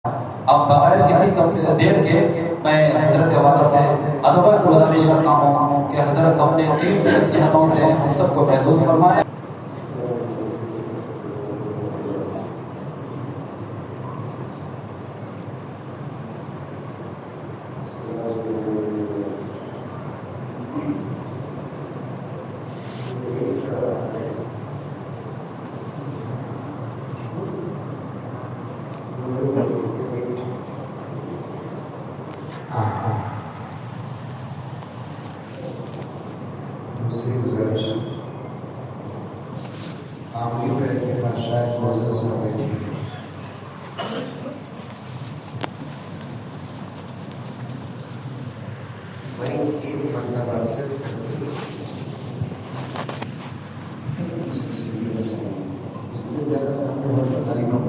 اب بغیر کسی دیر کے میں حضرت والا سے ادباً گزارش کرتا ہوں کہ حضرت اپنے قیمتی نصیحتوں سے ہم سب کو محسوس فرمائے. دوسری گزارش عاملی پیر کے پاس شاید موزن سے بیٹھی میں ایک مرتبہ صرف اس سے زیادہ سامنے اور پتہ نہیں ہوتا.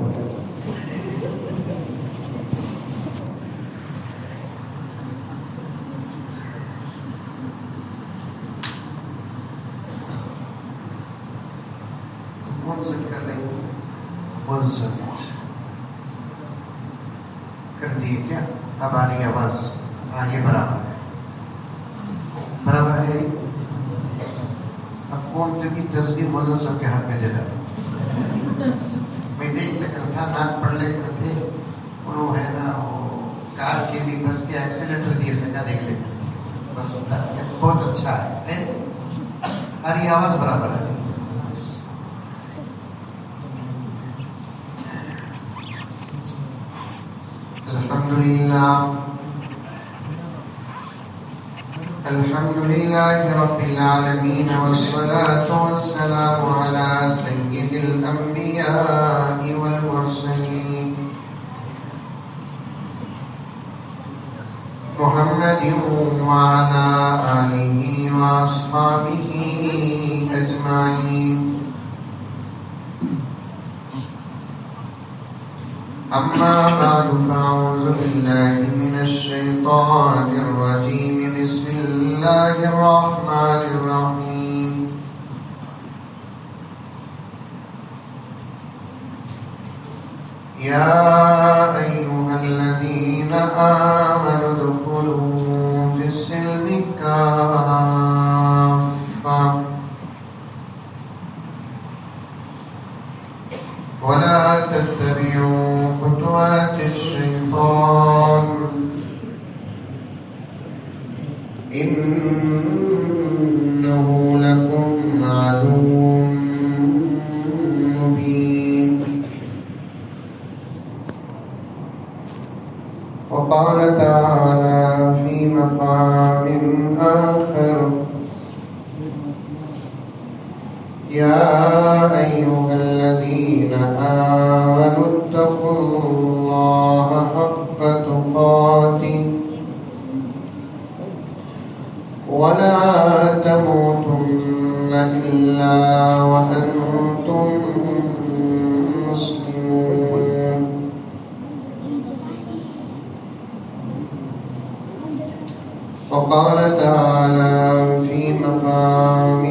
کر رہی منصف کر دی کیا؟ اب آ رہی آواز. ہاں یہ برابر ہے، برابر ہے. اب کون جگہ تصویر موزت سب کے ہاتھ میں دے رہا. میں دیکھ لے کر تھا ناک پڑھ لے کر تھے وہ ہے نا وہ کار کے بھی بس کے ایکسیلیٹر دیے سکا دیکھ لے بس ہوتا ہے. بہت اچھا ہے. آ رہی آواز برابر ہے. الحمد لله رب العالمين والصلاة والسلام على سيد الأنبياء والمرسلين محمد وعلى آله وأصحابه أجمعين. أما بعد فأعوذ بالله من الشيطان الرجيم. بسم الله الرحمن الرحيم. يا أيها الذين آمنوا ادخلوا في السلم كافة ولا تتبعوا خطوات الشيطان إنه لكم عدو مبين. وقال تعالى في مقام آخر يا أيها الذين آمنوا اتقوا الله حق تقاته ولا تموتن إلا وأنتم مسلمون. وقال تعالى في مقام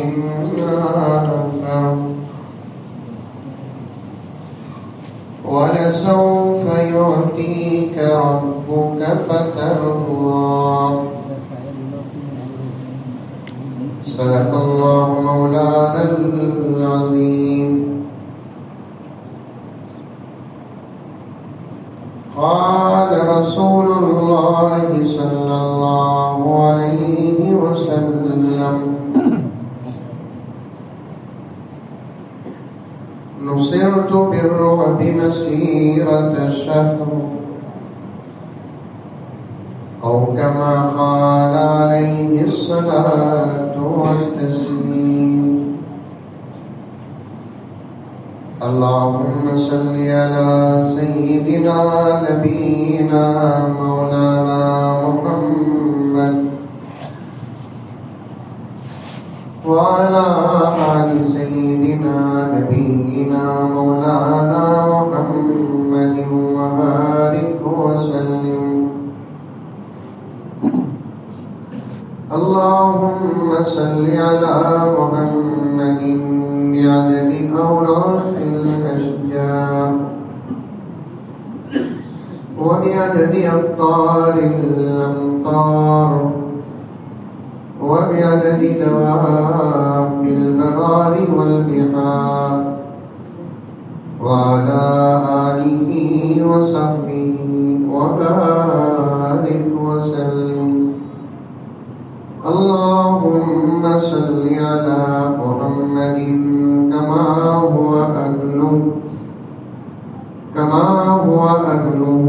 آخر ولسوف يعطيك ربك فترضى. صدق الله مولانا العظيم. قال رسول الله صلى الله عليه وسلم نصرت بالرعب مسيرة شهر أو كما قال عليه الصلاة والتسليم. اللهم صل على سيدنا نبينا مولانا محمد وعلى آل سيدنا نبينا مولانا محمد وبارك وسلم. اللهم صل على محمد بعدد أوراق الأشجار وبعدد أقطار الأمطار وبعدد دواب البرار والبحار وعلى آله وصحبه وبارك وسلم. اللهم صل على محمد كما هو أهله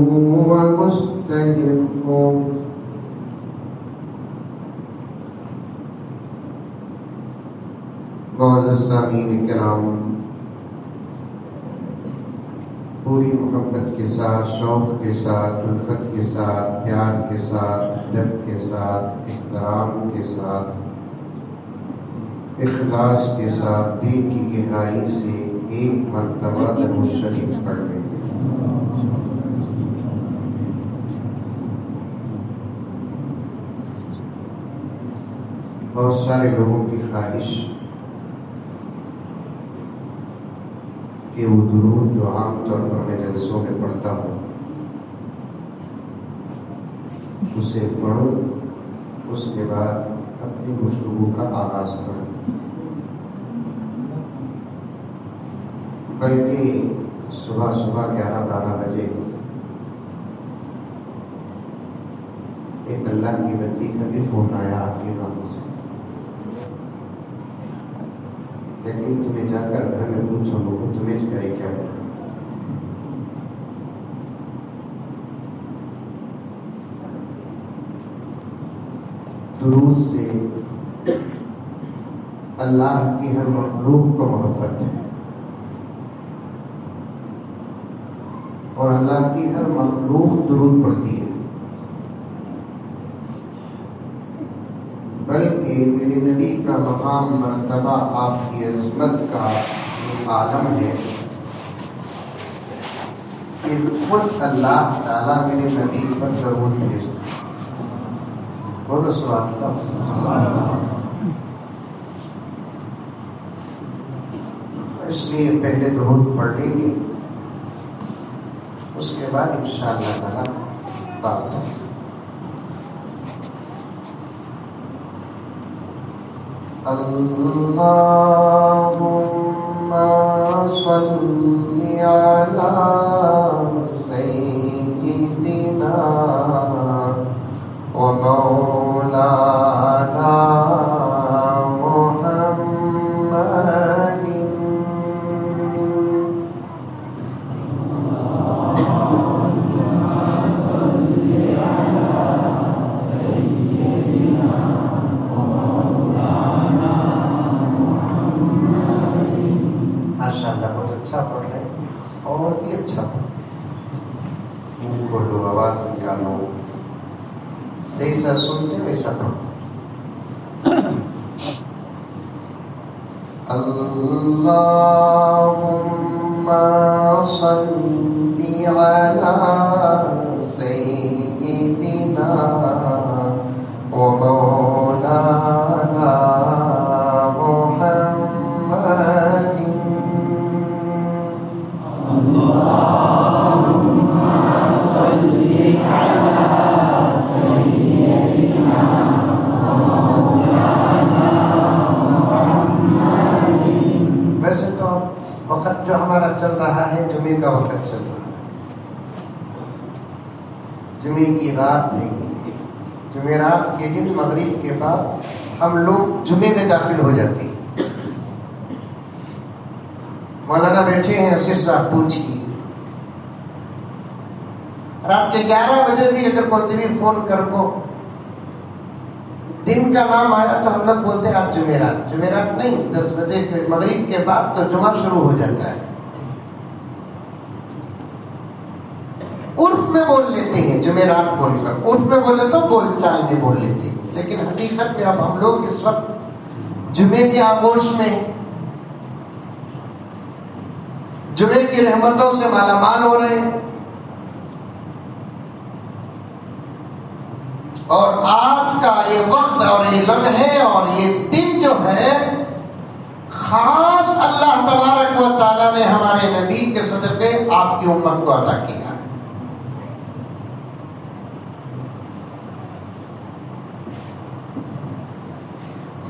ومستحقه. معزز سامعین کرام، پوری محبت کے ساتھ، شوق کے ساتھ، الفت کے ساتھ، پیار کے ساتھ، ادب کے ساتھ، احترام کے ساتھ، اخلاص کے ساتھ، دل کی گہرائی سے ایک مرتبہ درود شریف پڑھ لیں. بہت سارے لوگوں کی خواہش کہ وہ درود جو عام طور پر میں جلسوں میں پڑھتا ہوں اسے پڑھوں، اس کے بعد اپنی گفتگو کا آغاز کروں، بلکہ صبح 11-12 بجے ایک اللہ کی بندی کا بھی فون آیا آپ کے ناموں سے، لیکن تمہیں جا کر گھر میں پوچھو لوگوں تمہیں کرے کیا بتا. درود سے اللہ کی ہر مخلوق کو محبت ہے، اور اللہ کی ہر مخلوق درود پڑھتی ہے، بلکہ میرے نبی کا مقام مرتبہ آپ کی عظمت کا عالم ہے کہ خود اللہ تعالیٰ میرے نبی پر درود بھیجتا ہے. بولو سبحان اللہ. اس لیے پہلے درود پڑھ لیں گے، اس کے بعد انشاءاللہ تعالیٰ بات ہوگی. اللهم صل على سيدنا ومولانا محمد. ماشاءاللہ بہت اچھا پڑھ رہے ہیں، اور بھی اچھا پڑھ، منہ کھولو، آواز نکالو، جیسا سنتے ویسا پڑھو. اللهم صل على سيدنا ومولانا محمد. اللهم صل على سيدنا ومولانا محمد. ویسے تو وقت جو ہمارا چل رہا ہے جمعے کا وقت چل رہا ہے، جمعے کی رات نہیں، جمعرات کے دن مغرب کے بعد ہم لوگ جمعے میں داخل ہو جاتے ہیں. مولانا بیٹھے ہیں، اسیر صاحب پوچھیے، رات کے 11 بجے بھی اگر کوئی بھی فون کر کو دن کا نام آیا تو ہم لوگ بولتے ہیں آج جمعرات. جمعرات نہیں، 10 بجے مغرب کے بعد تو جمعہ شروع ہو جاتا ہے. عرف میں بول لیتے ہیں جمعرات بول کر، عرف میں بولے تو بول چال میں بول لیتے ہیں، لیکن حقیقت میں اب ہم لوگ اس وقت جمعے کے آغوش میں جمعے کی رحمتوں سے مالا مال ہو رہے ہیں. اور آج کا یہ وقت اور یہ لمحے اور یہ دن جو ہے خاص اللہ تبارک و تعالیٰ نے ہمارے نبی کے صدقے آپ کی امت کو عطا کیا ہے.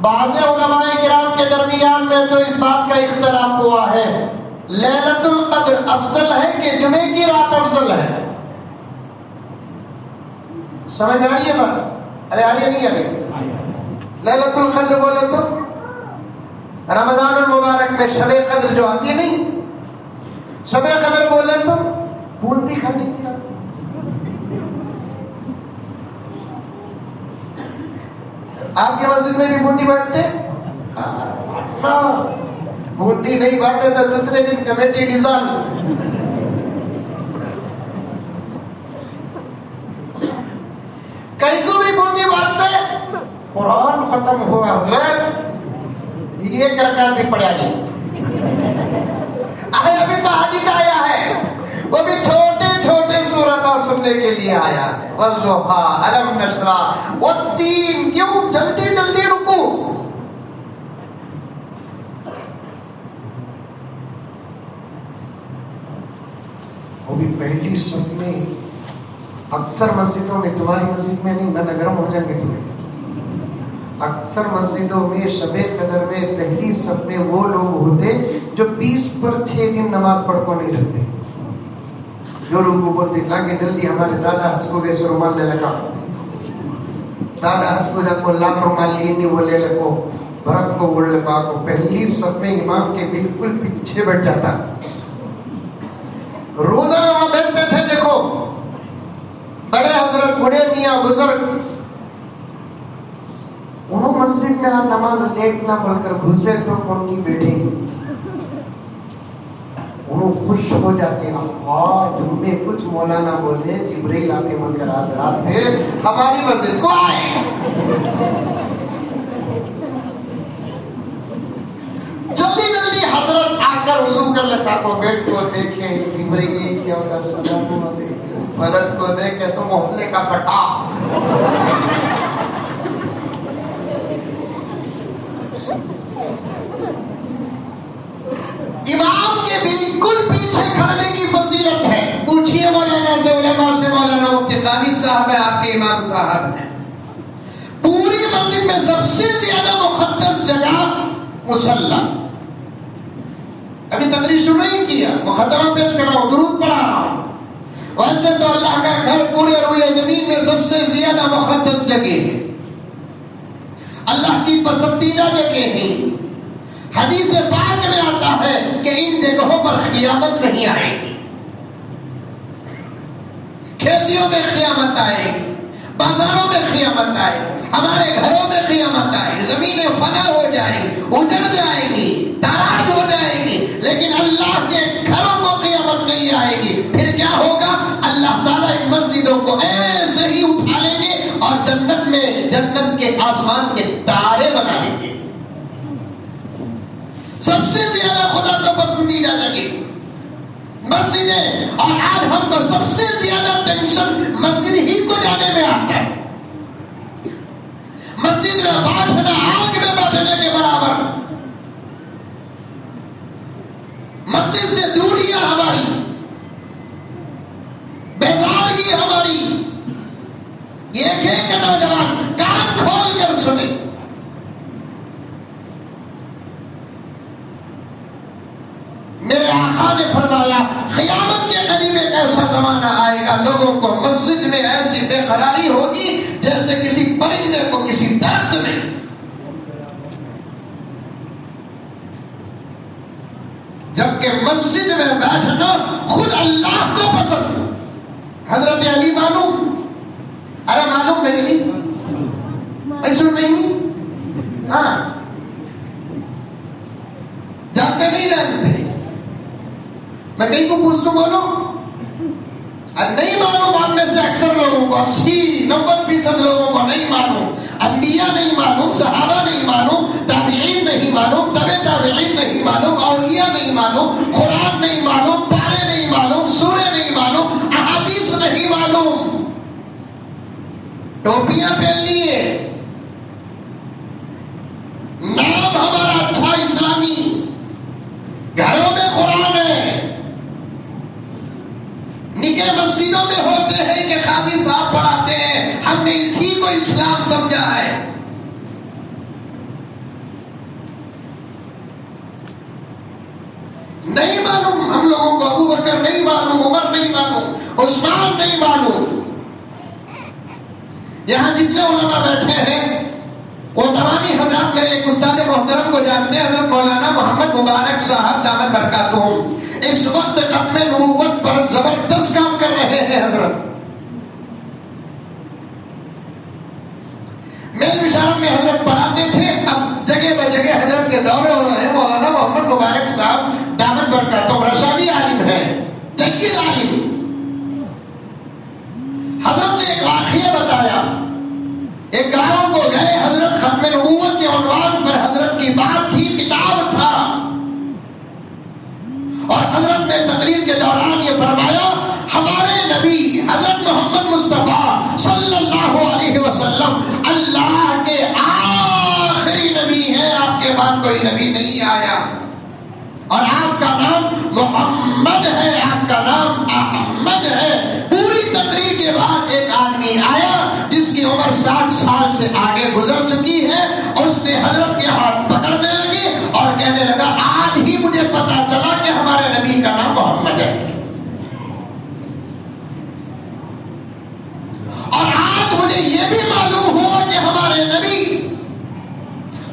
بعض علماء کرام کے درمیان میں تو اس بات کا اختلاف ہوا ہے لیلۃ القدر افضل ہے کہ جمعے کی رات افضل ہے. سمجھ میں آ رہی ہے بات؟ ارے آ رہی ہے نہیں آ رہی؟ لیلۃ القدر بولے تو رمضان المبارک میں شب قدر جو آتی ہے نہیں، شب قدر بولے تو بوندی کھانے کی رات. آپ کی مسجد میں بھی بوندی بانٹتے؟ بوندی نہیں بانٹے تو دوسرے دن کمیٹی ڈیزال. کئی کو بھی بوندی بانٹتے. قرآن ختم ہوا حضرت، ایک رکعت بھی پڑھا نہیں. ابھی تو حدیث آیا ہے، وہ بھی چھوٹے چھوٹے سورتیں سننے کے لیے آیا. والضحیٰ، الم نشرح، والتین. کیوں جلدی جلدی رکو؟ وہ بھی پہلی صف میں. اکثر مسجدوں میں، تمہاری مسجد میں نہیں، میں گرم ہو جائیں گے تمہیں، اکثر مسجدوں میں شب قدر میں پہلی صف میں وہ لوگ ہوتے جو 20 پر 6 دن نماز پڑھ کو نہیں رہتے. جو لوگ کو بولتے لاگے جلدی ہمارے دادا حج کو گئے سو رومال لے لگا، دادا حج کو جا کو لاکھ رومال لی نہیں وہ لے لگو برق کو بول لگا کو. پہلی صف میں امام کے بالکل پیچھے بیٹھ جاتا. روزانہ وہاں بیٹھتے تھے. دیکھو بڑے حضرت، بڑے میاں، بزرگ، انہوں مسجد میں آپ نماز لیٹ نہ پڑھ کر گھسے تو کون کی بیٹے انہوں خوش ہو جاتے ہیں. تم میں کچھ مولانا بولے جبرائیل آتے مل کر آج رات تھے ہماری مسجد کو آئے. جلدی جلدی حضرت آ کر وضو کر لیتا کو بیٹھ کو دیکھے جبرائیل کیا کا سلام علیکم، فلک کو دیکھے تو محلے کا پٹا. امام کے بالکل پیچھے کھڑنے کی فضیلت ہے. پوچھئے مولانا سے، علماء سے. مولانا مفتی قاری صاحب ہے آپ کے امام صاحب ہیں. پوری مسجد میں سب سے زیادہ مقدس جگہ مصلی. ابھی تقریر شروع نہیں کیا، مقدمہ پیش کر رہا ہوں، درود پڑھا رہا ہوں. ویسے تو اللہ کا گھر پورے روئے زمین میں سب سے زیادہ مقدس جگہ ہے، اللہ کی پسندیدہ جگہ ہے. حدیث پاک میں آتا ہے کہ ان جگہوں پر قیامت نہیں آئے گی. کھیتیوں میں قیامت آئے گی، بازاروں میں قیامت آئے گی، ہمارے گھروں میں قیامت آئے گی. زمینیں فنا ہو جائے گی، اجڑ جائے گی، تاراج ہو جائے گی، لیکن اللہ کے گھروں کو قیامت نہیں آئے گی. پھر کیا ہوگا؟ اللہ تعالیٰ ان مسجدوں کو ایسے ہی اٹھا لیں گے اور جنت میں، جنت کے آسمان کے تارے بنا دیں گے. سب سے زیادہ خدا کو پسندیدہ جگہ مسجدیں. اور آج ہم کو سب سے زیادہ ٹینشن مسجد ہی کو جانے میں آتا ہے. مسجد میں بیٹھنا آگ میں بیٹھنے کے برابر. مسجد سے دوریاں ہماری، بیزارگی ہماری. یہ کہ نوجوان کان کھول کر سنے. میرے آقا نے فرمایا قیامت کے قریب ایک ایسا زمانہ آئے گا لوگوں کو مسجد میں ایسی بے قراری ہوگی جیسے کسی پرندے کو کسی درخت میں. جبکہ مسجد میں بیٹھنا خود اللہ کو پسند. حضرت علی معلوم، ارے معلوم میرے لیے ایسے نہیں. ہاں جانتے نہیں جانتے. میں کہیں کو پوچھ تو بولو اب نہیں معلوم. آپ میں سے اکثر لوگوں کو 80-90% لوگوں کو نہیں معلوم. انبیاء نہیں معلوم، صحابہ نہیں معلوم، تابعین نہیں معلوم، تبع تابعین نہیں معلوم، اولیاء نہیں معلوم، قرآن نہیں معلوم، پارے نہیں معلوم، سورے نہیں معلوم، احادیث نہیں معلوم. ٹوپیاں پہن لیے، نام ہمارا اچھا اسلامی، گھروں میں قرآن ہے، نکاح مسجدوں میں ہوتے ہیں کہ قاضی صاحب پڑھاتے ہیں، ہم نے اسی کو اسلام سمجھا ہے. معلوم ہم لوگوں کو، ابو بکر نہیں معلوم، عمر نہیں معلوم، عثمان نہیں معلوم. یہاں جتنے علماء بیٹھے ہیں وہ تمامی حضرات میرے ایک استاد محترم کو جانتے ہیں، حضرت مولانا محمد مبارک صاحب دامت برکاتہم. اس وقت ختم نبوت پر زبردست کام کر رہے ہیں حضرت. میل بشارت میں حضرت پڑھاتے تھے، اب جگہ بہ جگہ حضرت کے دورے ہو رہے ہیں. مولانا محمد مبارک صاحب دامت برکاتہم رشادی عالم ہے، جگیر عالم. حضرت نے ایک واقعہ بتایا. ایک گاؤں کو گئے حضرت، ختم نبوت کے عنوان پر حضرت کی بات تھی، کتاب تھا، اور حضرت نے تقریر کے دوران یہ فرمایا ہمارے نبی حضرت محمد مصطفیٰ صلی اللہ علیہ وسلم اللہ کے آخری نبی ہیں، آپ کے بعد کوئی نبی نہیں آیا، اور آپ کا نام محمد ہے، آپ کا نام احمد ہے. پوری تقریر کے بعد ایک آدمی آیا جس کی عمر 60 سال سے آگے گزر چکی ہے. اس نے حضرت کے ہاتھ پکڑنے لگے اور کہنے لگا آج ہی مجھے پتا چلا کہ ہمارے نبی کا نام محمد ہے، اور آج مجھے یہ بھی معلوم ہوا کہ ہمارے نبی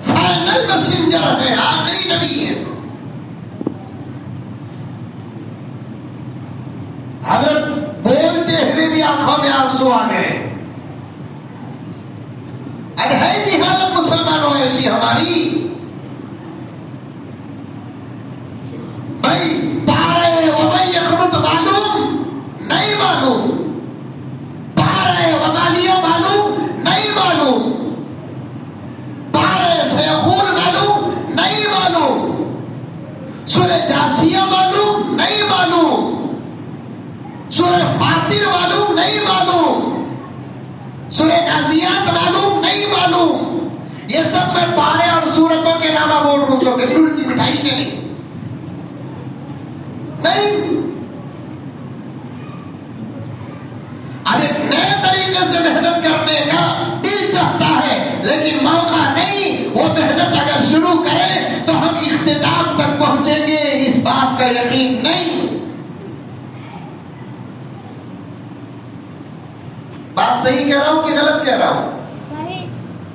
فائنل میسنجر ہے، آخری نبی ہے. حضرت بولتے ہوئے بھی آنکھوں میں آنسو آ گئے. اب ہے جی حالت مسلمانوں ایسی ہماری، بھائی پارے ومن یخرج معلوم نہیں معلوم، پارے ومالیہ معلوم نہیں معلوم، پارے سیخون معلوم نہیں معلوم، سورہ جاسیہ معلوم نہیں معلوم، سورہ فاتر معلوم نہیں معلوم، سورہ نازیات معلوم نہیں معلوم. یہ سب میں پارے اور سورتوں کے نام بول رہا ہوں، جو بنگلور کی مٹھائی کے نہیں. اب ایک نئے طریقے سے محنت کرنے کا دل چاہتا ہے لیکن موقع نہیں. وہ محنت اگر شروع کرے تو ہم اختتام تک پہنچیں گے، اس بات کا یقین نہیں. بات صحیح کہہ رہا ہوں کہ غلط کہہ رہا ہوں؟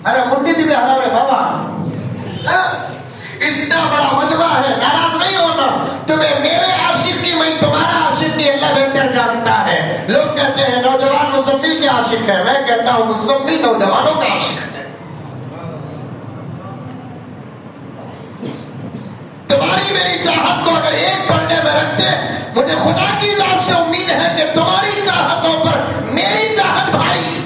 ارے منڈی جی بھی ہرا رہے بابا، اتنا بڑا مجمع ہے، ناراض نہیں ہونا. تمہیں میرے عاشق کی، میں تمہارا عاشق کی، اللہ بہتر جانتا ہے. لوگ کہتے ہیں نوجوان مزمل کے عاشق ہے، میں کہتا ہوں مزمل نوجوانوں کا عاشق ہے. تمہاری میری چاہت کو اگر ایک پڑھنے میں رکھتے، مجھے خدا کی ذات سے امید ہے کہ تمہاری چاہتوں پر میری چاہت بھاری،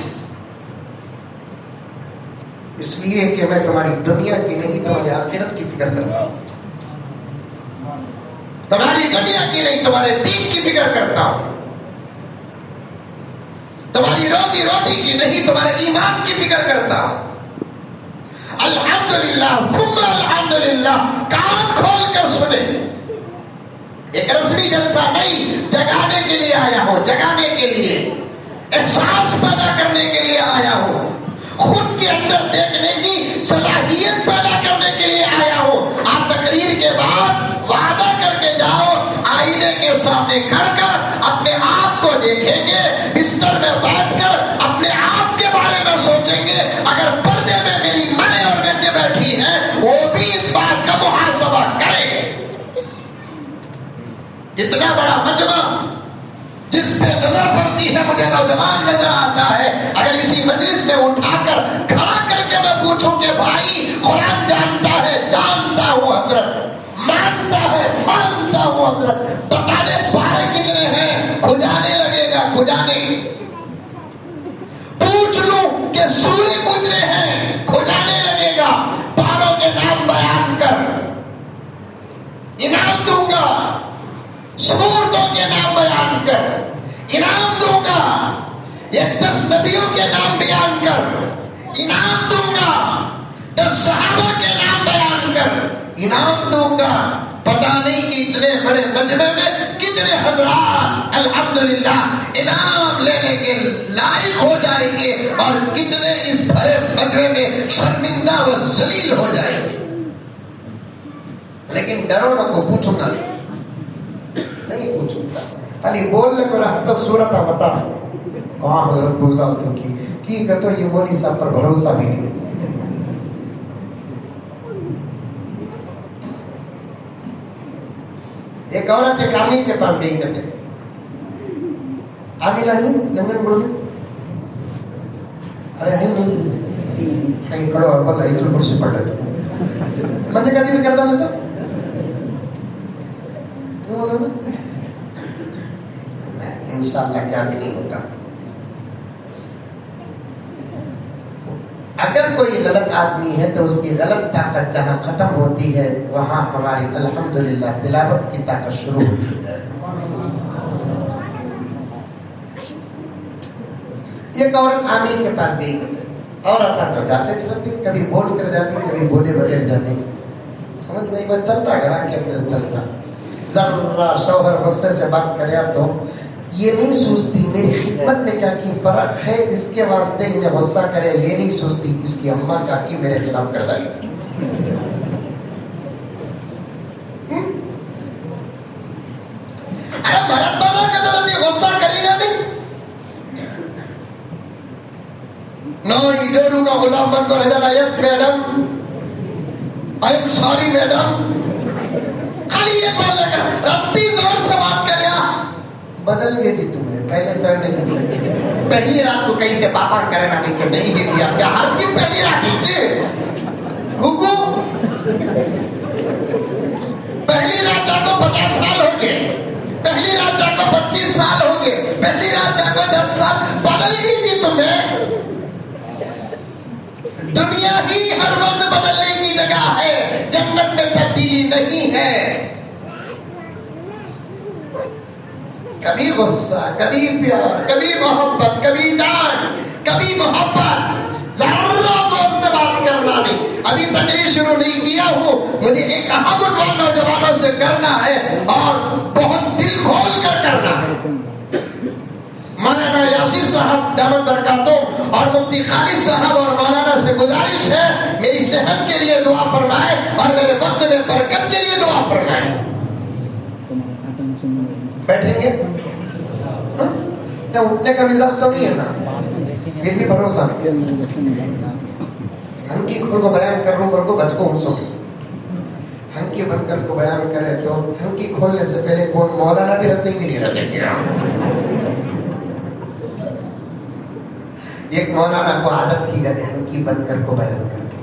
اس لیے کہ میں تمہاری دنیا کی نہیں تمہاری آخرت کی فکر کرتا ہوں. تمہاری دنیا کی نہیں تمہارے دین کی فکر کرتا ہوں. تمہاری روزی روٹی کی نہیں تمہارے ایمان کی فکر کرتا ہوں. الحمدللہ ثم الحمدللہ. کان کھول کر سنے، ایک رسمی جلسہ نہیں، جگانے کے لیے آیا ہوں، جگانے کے لیے، احساس پیدا کرنے کے لیے آیا ہوں، خود کے اندر دیکھنے کی صلاحیت پیدا کرنے کے لیے آیا ہوں. آپ تقریر کے بعد وعدہ کر کے جاؤ، آئینے کے سامنے کھڑ کر اپنے آپ کو دیکھیں گے، بستر میں بیٹھ کر اپنے آپ کے بارے میں سوچیں گے. اگر پردے میں میری مائیں اور بیٹے بیٹھی ہیں وہ بھی اس بات کا محاسبہ کریں. اتنا بڑا مجمع جس پہ نظر پڑتی ہے، مجھے نوجوان نظر آتا ہے. اگر اسی مجلس میں اٹھا کر کھڑا کر کے میں پوچھوں کہ بھائی قرآن جانتا ہے؟ جانتا ہوں حضرت. مانتا ہے؟ مانتا ہوں حضرت. بتا دے پارے کتنے ہیں؟ کھجانے لگے گا، کھجانے. پوچھ لوں کہ سورے کتنے ہیں؟ کھجانے لگے گا. پاروں کے نام بیان کر، انعام دوں گا. سورتوں کے نام بیان کر، انعام دوں گا. یہ 10 نبیوں کے نام بیان کر، انعام دوں گا. 10 صحابہ کے نام بیان کر، انعام دوں گا. پتا نہیں کہ اتنے بڑے مجمع میں کتنے حضرات الحمدللہ انعام لینے کے لائق ہو جائیں گے اور کتنے اس بڑے مجمع میں شرمندہ و ذلیل ہو جائیں گے. لیکن ڈرو نہ، کو پوچھوں گا. نہیں پوچھتا خالی بولنے کو رہتا صورت بتا کہاں حضرت گزارتوں کی کہتے یہ مولوی صاحب پر بھروسہ بھی نہیں. ایک عورت ایک عامل کے پاس گئی کہتے عامل آئی لندن بڑھ میں ارے ہے نہیں کہیں کھڑو اور بول ایت الکرسی پڑھ لیتا مجھے کہتی بھی کرتا لیتا کیوں بولو نا انشاءاللہ کیا بھی نہیں ہوتا. اگر کوئی غلط آدمی ہے تو اس کی غلط طاقت جہاں ختم ہوتی ہے وہاں ہماری الحمدللہ تلاوت کی طاقت شروع ہوتی ہے. ایک عورت عامل کے پاس گئی عورت تو جاتے چلتے کبھی بول کر جاتی کبھی بولے بغیر جاتے سمجھ میں ایک بات چلتا گھر کے اندر چلتا ذرا شوہر غصے سے بات کرے تو یہ نہیں سوچتی میری خدمت میں کیا کی فرق ہے اس کے واسطے انہیں غصہ کرے یہ نہیں سوچتی اس کی اماں کیا کی میرے خلاف کر دے ارے بھرت بنا کے تو غصہ کرے گا نہیں نو ادھر کا غلام بن کر ادھر yes madam I am sorry madam خالی یہ بول لگا رتی زور سے بات کریا بدل گئی تھی تمہیں پہلے چل نہیں پہلی رات کو کہیں سے پاپا کرنا کہیں نہیں لے دیا کیا ہر دن پہلی رات نیچے گھگو پہلی رات جا کو 50 سال ہو گئے پہلی رات جا کو 25 سال ہو گئے پہلی رات جا کو 10 سال بدل گئی تھی تمہیں. دنیا ہی ہر وقت بدلنے کی جگہ ہے جنت میں تبدیلی نہیں ہے. کبھی غصہ کبھی پیار کبھی محبت کبھی ڈانٹ کبھی محبت ذرا زور سے بات کرنا نہیں. ابھی تقریر شروع نہیں کیا ہوں مجھے ایک اہم عنوان نوجوانوں سے کرنا ہے اور بہت دل کھول کر کرنا ہے. مولانا یاسر صاحب دامت برکاتہ اور مفتی خالد صاحب اور مولانا سے گزارش ہے میری صحت کے لیے دعا فرمائے اور میرے وقت میں برکت کے لیے دعا فرمائے. بیٹھیں گے کیا اٹھنے کا مزاج تو نہیں ہے نا پھر بھی بھروسہ ہنکی کھول کو بیان کر رہوں کو بچ کو ہنسوں گی ہنکی بن کر کو بیان کرے تو ہنکی کھولنے سے پہلے کون مولانا بھی رہتے گی نہیں رہتے گی. ایک مولانا کو عادت تھی کہتے ہنکی بن کر کو بیان کرتے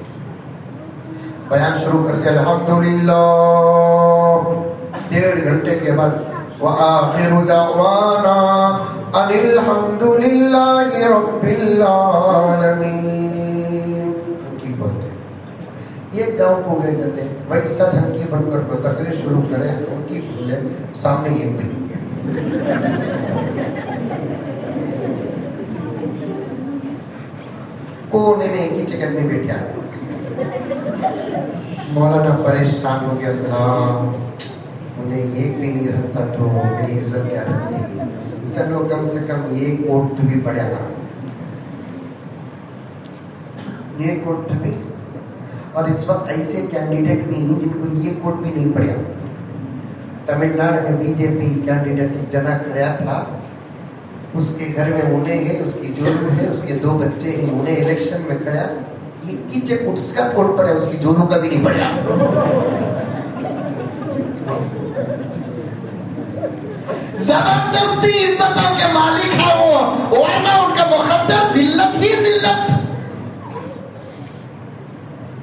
بیان شروع کرتے الحمدللہ 1.5 گھنٹے کے بعد وآخر دعوانا ان الحمد للہ رب العالمین. ہنکی بولتے ایک گاؤں کو گئے کہتے ہیں بھائی سب ہنکی بن کر کو تقریر شروع کرے ہنکی بولے سامنے ایک بھی کونے میں ایک ہی چکر میں بیٹھا مولانا پریشان ہو گیا تھا انہیں ایک بھی نہیں رکھتا تو میری عزت کیا رکھتی. چلو کم سے کم یہ کوٹ بھی پڑھا نا یہ کوٹ بھی. اور اس وقت ایسے کینڈیڈیٹ بھی ہیں جن کو یہ کوٹ بھی نہیں پڑھا. تمل ناڈو میں بی جے پی کینڈیڈیٹ ایک جنا کھڑا تھا اس کے گھر میں انہیں ہے اس کی جورو ہے اس کے 2 بچے ہیں انہیں الیکشن میں کھڑا کیچے اس کا کوٹ پڑا اس کی جورو کا بھی نہیں پڑھا. زبردستی عزتوں کے مالک ہے وہ ورنہ ان کا مقدر ذلت ہی ذلت.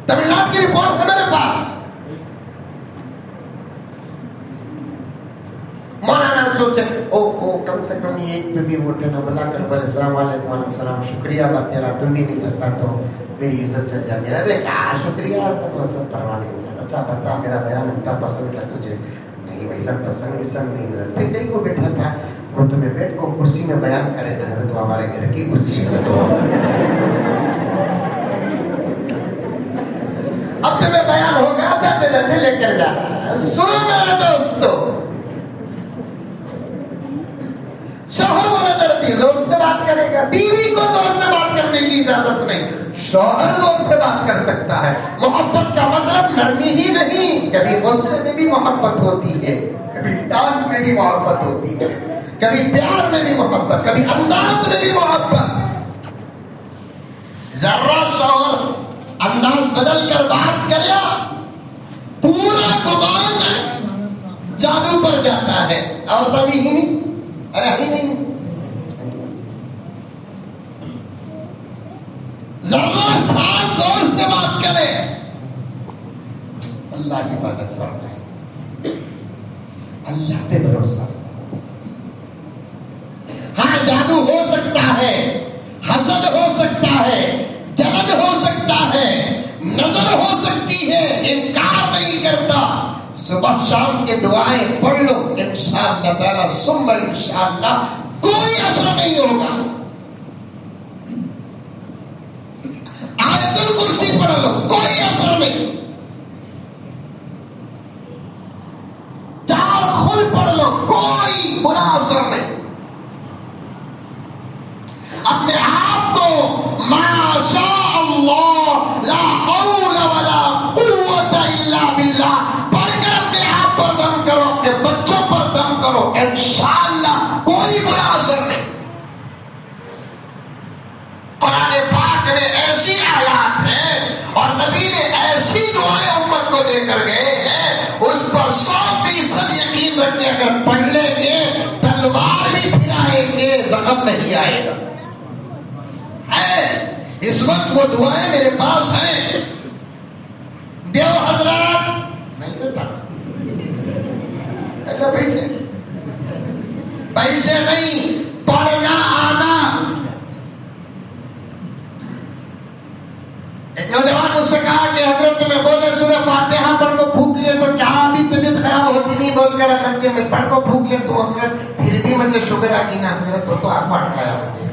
تمل ناڈو کی رپورٹ ہے میرے پاس. مولانا سوچے کم سے کم یہ ایک بھی ووٹ ہے نا بلا کر بولے السلام علیکم وعلیکم السلام شکریہ بات تیرا تو بھی نہیں کرتا تو میری عزت چل جاتی ہے. کیا شکریہ سب پرواہ نہیں ہوتا. اچھا بتا میرا بیان اتنا پسند ہے تجھے نہیں ویسا پسند نہیں. پھر کہیں کو بیٹھا تھا وہ تمہیں بیٹھ کو کرسی میں بیان کرے نا تو ہمارے گھر کی کرسی سے تو اب تمہیں بیان ہوگا تو لے کر جانا. سنو میرے دوستو شوہر بولے درتی زور سے بات کرے گا بیوی کو زور سے بات کرنا کرنے کی اجازت نہیں. شوہر زور سے بات کر سکتا ہے. محبت کا مطلب نرمی ہی نہیں, کبھی غصے میں بھی محبت ہوتی ہے, کبھی ڈانٹ میں بھی محبت ہوتی ہے, کبھی پیار میں بھی محبت, کبھی انداز میں بھی محبت. ذرا شوہر انداز بدل کر بات کریا, پورا گمان جادو پر جاتا ہے. اور تبھی ہی نہیں, ارے ہی نہیں, ذرا ساتھ زور سے بات کرے, اللہ کی حفاظت فرمائے. اللہ پہ بھروسہ. ہاں جادو ہو سکتا ہے, حسد ہو سکتا ہے, جلن ہو سکتا ہے, نظر ہو سکتی ہے, انکار نہیں کرتا. صبح شام کے دعائیں پڑھ لو, انشاءاللہ تعالی ثم انشاءاللہ کوئی اثر نہیں ہوگا. آیت الکرسی پڑھ لو, کوئی اثر نہیں. چار خود پڑھ لو, کوئی برا اثر نہیں. اپنے آپ کو ما شاء اللہ لا حول ولا قوت الا باللہ پڑھ کر اپنے آپ پر دم کرو, اپنے بچوں پر دم کرو, انشاءاللہ کوئی برا اثر نہیں. قرآن پاک میں ایسی آیات ہیں اور نبی نے ایسی دعائیں امت کو دے کر گئے ہیں, اس پر 100% یقین رکھنے, اگر پڑھ لیں گے تلوار بھی پھرائیں گے زخم نہیں آئے گا. اس وقت وہ دعائیں میرے پاس ہیں. دیو حضرات نہیں دیتا, پیسے نہیں, پڑھنا آنا. ایک نوجوان مجھ سے کہا کہ حضرت میں بولے سورہ فاتحہ پڑھ کو پھونک لیے تو جہاں بھی طبیعت خراب ہوتی نہیں بول کر رکھ کے میں پڑھ کو پھونک لیا تو حضرت پھر بھی مجھے شکر آ گئی نا حضرت تو آگ اٹکایا مجھے.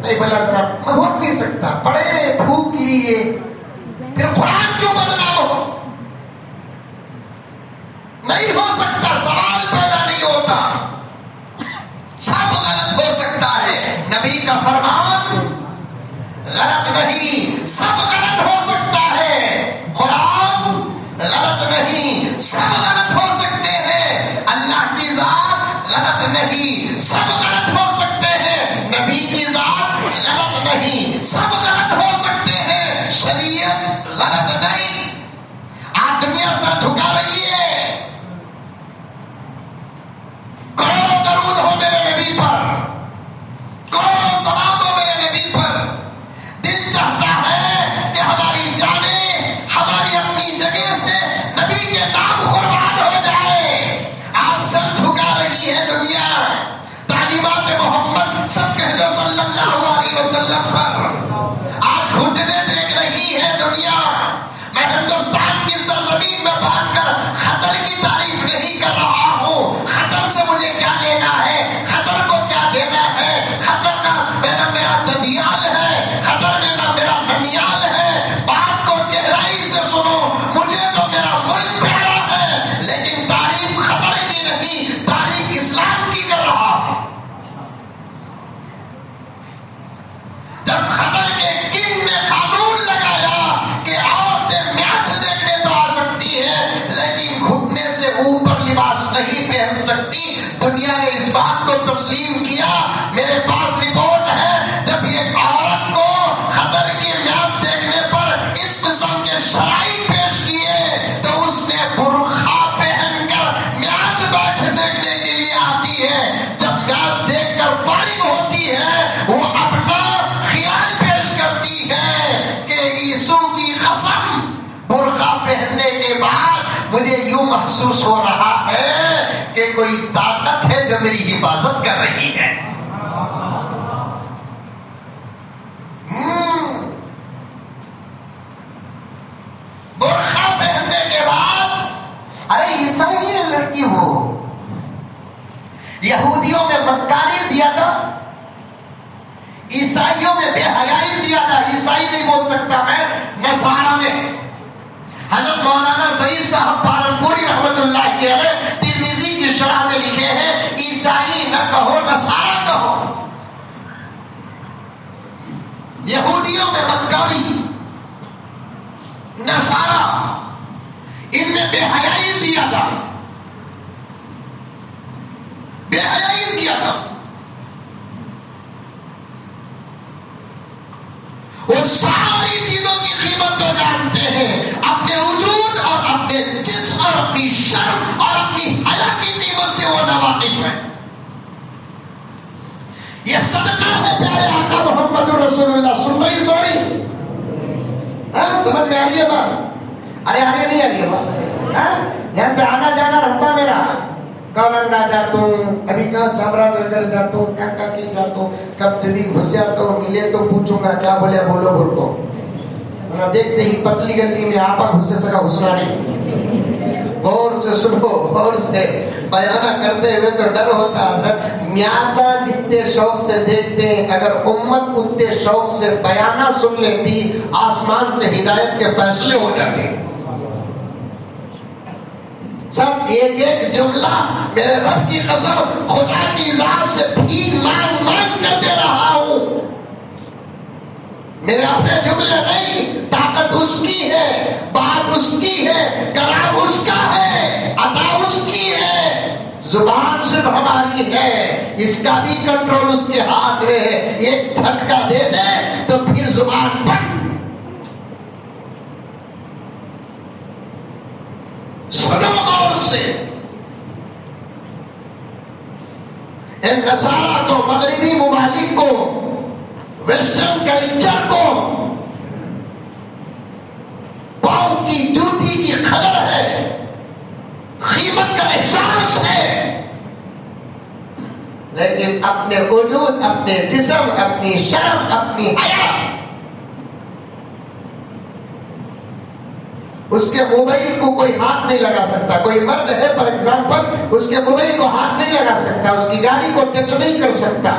نہیں بولا ذرا میں ہو نہیں سکتا, پڑھے پھونک لیے, پھر قرآن کیوں بدنام ہو؟ نہیں ہو سکتا, سوال پیدا نہیں ہوتا. سب غلط ہو سکتا ہے, نبی کا فرمان غلط نہیں, سب غلط ہو سکتا ہے. قرآن غلط نہیں, سب غلط ہو سکتے ہیں. اللہ کی ذات غلط نہیں, سب غلط ہو سکتے ہیں. نبی کی ذات غلط نہیں, سب غلط ہو سکتے ہیں. شریعت غلط نہیں. آج دنیا سر جھکا رہی ہے. کروڑوں درود ہو میرے نبی پر, کروڑوں سلام ہو میرے نبی پر. دل چاہتا ہے کہ ہماری جانیں ہماری اپنی جگہ سے نبی کے نام قربان ہو جائے. آج سر جھکا رہی ہے دنیا. تعلیمات محمد سب کہہ دو صلی اللہ علیہ وسلم پر. آج گھٹنے دیکھ رہی ہے دنیا. میں ہندوستان کی سرزمین میں بیٹھ کر خطر کی تعریف نہیں کر رہا ہوں. خطر سے مجھے کیا لینا ہے, خطر کو کیا دینا ہے. خطر کا میرا ددیال ہے, خطر میں نہ میرا ننیال ہے. بات کو گہرائی سے سنو, مجھے تو میرا ملک پیارا ہے, لیکن تعریف خطر کی نہیں, تعریف اسلام کی کر رہا ہوں. جب خطر کے کنگ نے قانون لگایا کہ عورتیں میچ دیکھنے تو آ سکتی ہے لیکن گھٹنے سے اوپر لباس نہیں پہن سکتی, دنیا نے اس بات کو تسلیم کیا. میرے پاس رپورٹ ہے, جب ایک عورت کو خطر کی میچ دیکھنے پر اس قسم کے شرائط پیش کیے تو اس نے برقع پہن کر میچ دیکھنے کے لیے آتی ہے. جب میچ دیکھ کر فارغ ہوتی ہے وہ اپنا خیال پیش کرتی ہے کہ یسوع کی قسم, برقع پہننے کے بعد مجھے یوں محسوس ہو رہا ہے کہ کوئی طاقت ہے جو میری حفاظت کر رہی ہے. برقع پہننے کے بعد ارے عیسائی ہے لڑکی, ہو یہودیوں میں مکاری زیادہ, عیسائیوں میں بے حیائی زیادہ. عیسائی نہیں بول سکتا میں, نصارہ میں حضرت مولانا سعید صاحب پالنپوری رحمت اللہ علیہ ترمذی کی شرح میں لکھے ہیں, عیسائی نہ کہو نصارہ کہو. یہودیوں میں مکاری، نصارا ان میں بے حیائی زیادہ، بے حیائی زیادہ. وہ ساری چیزوں کی قیمت تو جانتے ہیں، اپنے وجود اور اپنے جسم اور اپنی شرم اور اپنی حیا کی قیمت سے وہ ناواقف ہیں. یہ صدقہ ہے پیارے آقا محمد رسول اللہ. سن رہی سوری؟ سمجھ میں آ رہی ہے بات؟ ارے آگے نہیں آ رہی ہے بات؟ یہاں سے آنا جانا رہتا میرا، کالنگا جاتا ہوں، ابھی کہاں چامرا درگر جاتا ہوں، کہاں کی جاتا ہوں، کب بھی گھس جاتا ہوں، ملے تو پوچھوں گا کیا بولے، بولو بول کو دیکھتے ہی پتلی گلی میں آپا گھسے سکا گھسنا نہیں. غور سے سنو، غور سے بیانہ کرتے ہوئے تو ڈر ہوتا ہے. میاں جتنے شوق سے دیکھتے ہیں، اگر امت اتنے شوق سے بیانہ سن لیتی، آسمان سے ہدایت کے فیصلے ہو جاتے. سب ایک ایک جملہ میرے رب کی قسم خدا کی ذات سے بھیک مانگ مانگ کر دے رہا ہوں. میرے اپنے جملے نہیں، طاقت اس کی ہے، بات اس کی ہے، کلام اس کا ہے، عطا اس کی ہے. زبان صرف ہماری ہے، اس کا بھی کنٹرول اس کے ہاتھ میں ہے. ایک جھٹکا دے دے تو پھر زبان بند. سنو غور سے، ان نصارہ کو، مغربی ممالک کو، ویسٹرن کلچر کو پاؤں کی جوتی کی قدر ہے، قیمت کا احساس ہے، لیکن اپنے وجود، اپنے جسم، اپنی شرم، اپنی حیا، اس کے موبائل کو کوئی ہاتھ نہیں لگا سکتا. کوئی مرد ہے فار ایگزامپل، اس کے موبائل کو ہاتھ نہیں لگا سکتا، اس کی گاڑی کو ٹچ نہیں کر سکتا،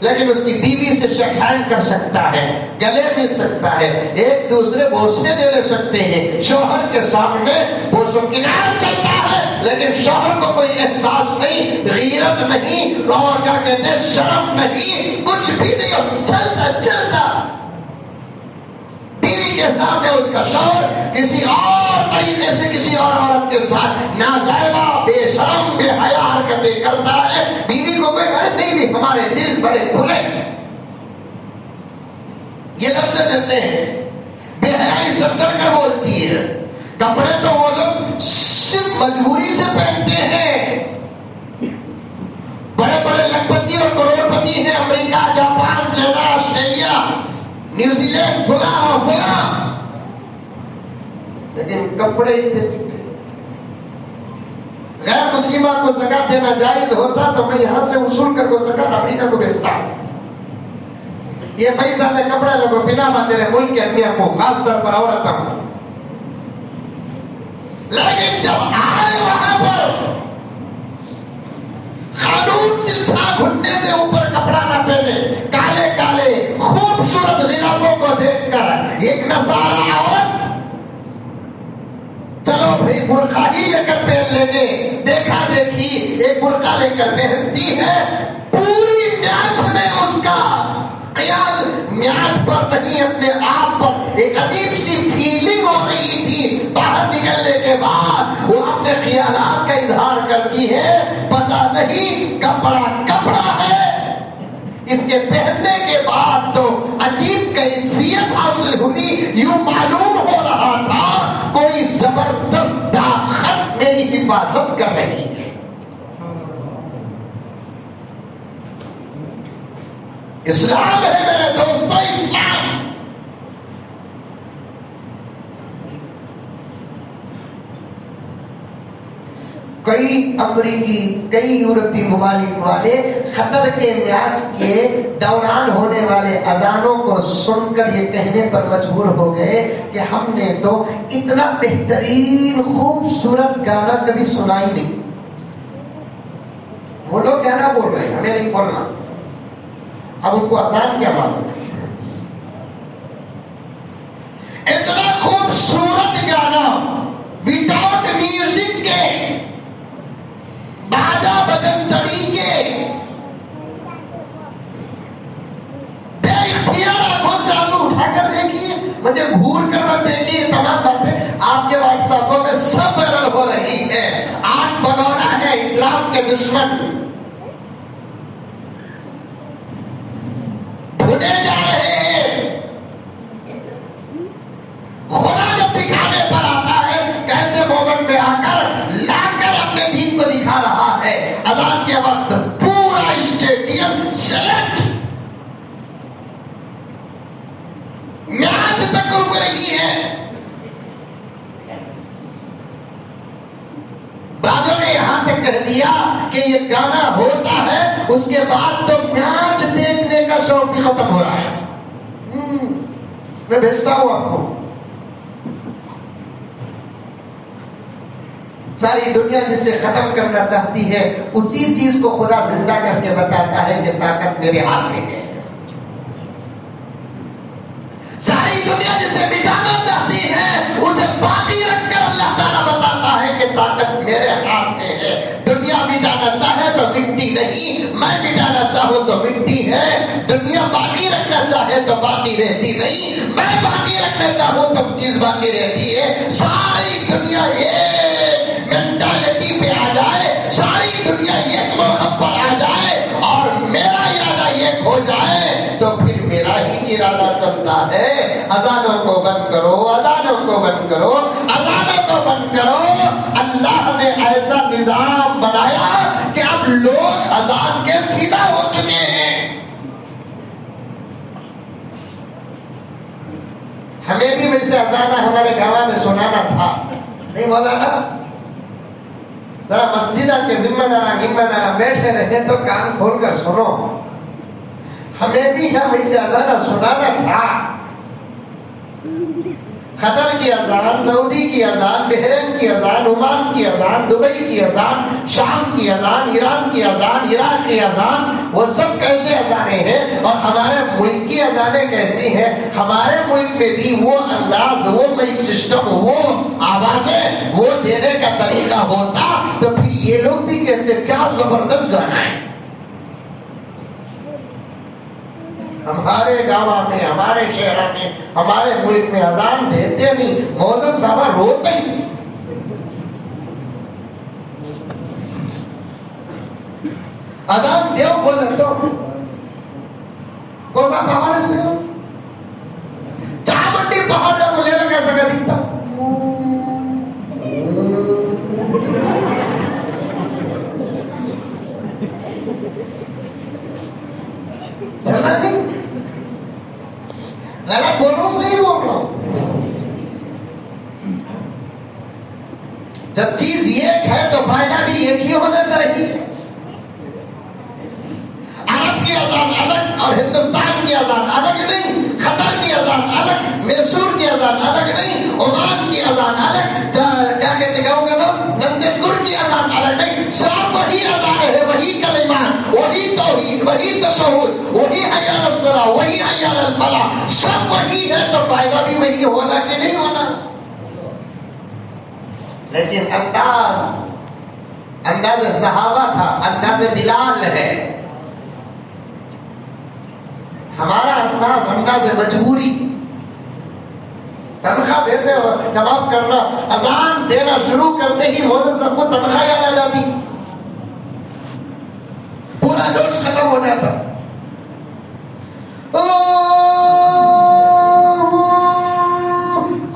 لیکن اس کی بیوی سے شیک ہینڈ کر سکتا ہے، گلے مل سکتا ہے، ایک دوسرے بوسے دے لے سکتے ہیں. شوہر کے سامنے بوس و کنار چلتا ہے، لیکن شوہر کو کوئی احساس نہیں، غیرت نہیں، اور کیا کہتے ہیں شرم نہیں، کچھ بھی نہیں، چلتا چلتا. بیوی کے سامنے اس کا شوہر کسی اور طریقے سے کسی اور عورت کے ساتھ نازائبہ، بے شرم، بے حیا حرکتیں کرتا ہے. بیوی کو کوئی نہیں، بھی ہمارے دل بڑے کھلے، یہ لفظ دیتے ہیں. بے حیائی سب چڑھ کر بولتی ہے. کپڑے تو وہ لوگ صرف مجبوری سے پہنتے ہیں. بڑے بڑے لکھپتی اور کروڑپتی ہیں، America, Japan, China, Australia, New لینڈ، فلاں اور فلاں، لیکن کپڑے اتنے چکے. غیر مسلمہ کو زکات دینا جائز ہوتا تو میں یہاں سے وصول کر کو زکات امریکہ کو بھیجتا. یہ پیسہ میں کپڑے لگو بنا تیرے ملک کے آدمی کو، خاص طور پر عورتوں. لیکن جب آئے وہاں پر قانون صرف تھا گھٹنے سے اوپر کپڑا نہ پہنے، کالے کالے خوبصورت غلاموں کو دیکھ کر ایک نصارہ عورت چلو بھائی برقع ہی لے کر پہن لیں گے، دیکھا دیکھی ایک برقع لے کر پہنتی ہے. پوری میاچ میں اس کا خیال میاچ پر نہیں، اپنے آپ پر ایک عجیب سی فیلنگ ہو رہی تھی. باہر نکلنے کے بعد وہ اپنے خیالات کا اظہار کرتی ہے، پتہ نہیں کپڑا کپڑا ہے، اس کے پہننے کے بعد تو عجیب کیفیت حاصل ہوئی. یوں معلوم ہو رہا تھا کوئی زبردست طاقت میری حفاظت کر رہی ہے. اسلام ہے میرے دوستو، اسلام. کئی امریکی، کئی یورپی ممالک والے قطر کے میچ کے دوران ہونے والے اذانوں کو سن کر یہ کہنے پر مجبور ہو گئے کہ ہم نے تو اتنا بہترین خوبصورت گانا کبھی سنا ہی نہیں. وہ لوگ گانا بول رہے ہیں، ہمیں نہیں بولنا. اب ان کو اذان کیا معلوم؟ اتنا خوبصورت گانا وداؤٹ میوزک کے، باجا بدن طریقے، بے اختیار آنکھوں سے آنسو مجھے گھور کر مت دیکھیے، تمام باتیں آپ کے واٹس ایپوں میں سب وائرل ہو رہی ہے. آگ بگوڑا ہے اسلام کے دشمن، بھنے جا رہے ہیں. خدا جب دکھانے پر آتا ہے کیسے مومن میں آ کر لا کر اپنے دین کو دکھا رہا ہے. اذان کے وقت پورا اسٹیڈیم سلیکٹ، میچ تک رک رہی ہے. بعضوں نے یہاں تک کہہ دیا کہ یہ گانا ہوتا ہے اس کے بعد تو میچ دیکھنے کا شوق بھی ختم ہو رہا ہے. میں بھیجتا ہوں آپ کو. ساری دنیا جس سے ختم کرنا چاہتی ہے اسی چیز کو خدا زندہ کر کے بتاتا ہے کہ طاقت میرے ہاتھ میں ہے. ساری دنیا جسے مٹانا چاہتی ہے اسے باقی رکھ کر اللہ تعالیٰ بتاتا ہے کہ طاقت میرے ہاتھ میں ہے. دنیا مٹانا چاہے تو مٹتی نہیں، میں مٹانا چاہوں تو مٹتی ہے. دنیا باقی رکھنا چاہے تو باقی رہتی نہیں، میں باقی رکھنا چاہوں تو چیز باقی رہتی ہے. ساری دنیا ایک مینٹالٹی پہ آ جائے، ساری دنیا ایک موقع پر آ جائے اور میرا ارادہ ایک ہو جائے تو پھر میرا ہی ارادہ چلتا ہے. اذانوں کو بند کرو، اذانوں کو بند کرو، اذانوں کو بند کرو. اللہ نے ایسا نظام بنایا کہ اب لوگ اذان کے فدا ہو چکے ہیں. ہمیں بھی ویسے اذانہ ہمارے گاؤں میں سنانا تھا نہیں مولانا؟ ذرا مسجدہ کے ذمہ دارہ بیٹھے رہے تو کان کھول کر سنو. ہمیں بھی ہم اسے اذان سنانا تھا. قطر کی اذان، سعودی کی اذان، بحرین کی اذان، عمان کی اذان، دبئی کی اذان، شام کی اذان، ایران کی اذان، عراق کی اذان، وہ سب کیسے اذانیں ہیں اور ہمارے ملک کی اذانیں کیسی ہیں. ہمارے ملک میں بھی وہ انداز، وہ مائک سسٹم، وہ آوازیں، وہ دینے کا طریقہ ہوتا تو پھر یہ لوگ بھی کہتے کیا زبردست گانا ہے. ہمارے گاؤں میں، ہمارے شہر میں، ہمارے ملک میں اذان دیتے نہیں، مؤذن صاحب روتے ہی. اذان دیو بولے تو کون سا پہاڑ ہے سے چاوٹی پہاڑ ہے وہ لے لگا سکا دکھتا چلنا نہیں. غلط بول رہا ہوں صحیح بول رہا ہوں. جب چیز ایک ہے تو فائدہ بھی ایک ہی ہونا چاہیے. عرب کی اذان الگ اور ہندوستان کی اذان الگ نہیں، قطر کی اذان الگ، میسور کی اذان الگ نہیں، عمان کی اذان الگ، کیا کہتے گاؤں کا نام نندپور کی اذان الگ نہیں. سب وہی اذان ہے، وہی کلمات، وہی توحید، وہی تشہد، وہی حی علی الصلاۃ، وہی حی علی الفلاح، سب وہی ہے تو فائدہ بھی وہی ہونا کہ نہیں ہونا. لیکن انداز صحابہ تھا، انداز بلال ہے. ہمارا انداز مجبوری. تنخواہ دیتے ہو جواب کرنا، اذان دینا شروع کرتے ہی مولوی صاحب کو تنخواہ یاد آ جاتی، پورا جوش ختم ہو جاتا.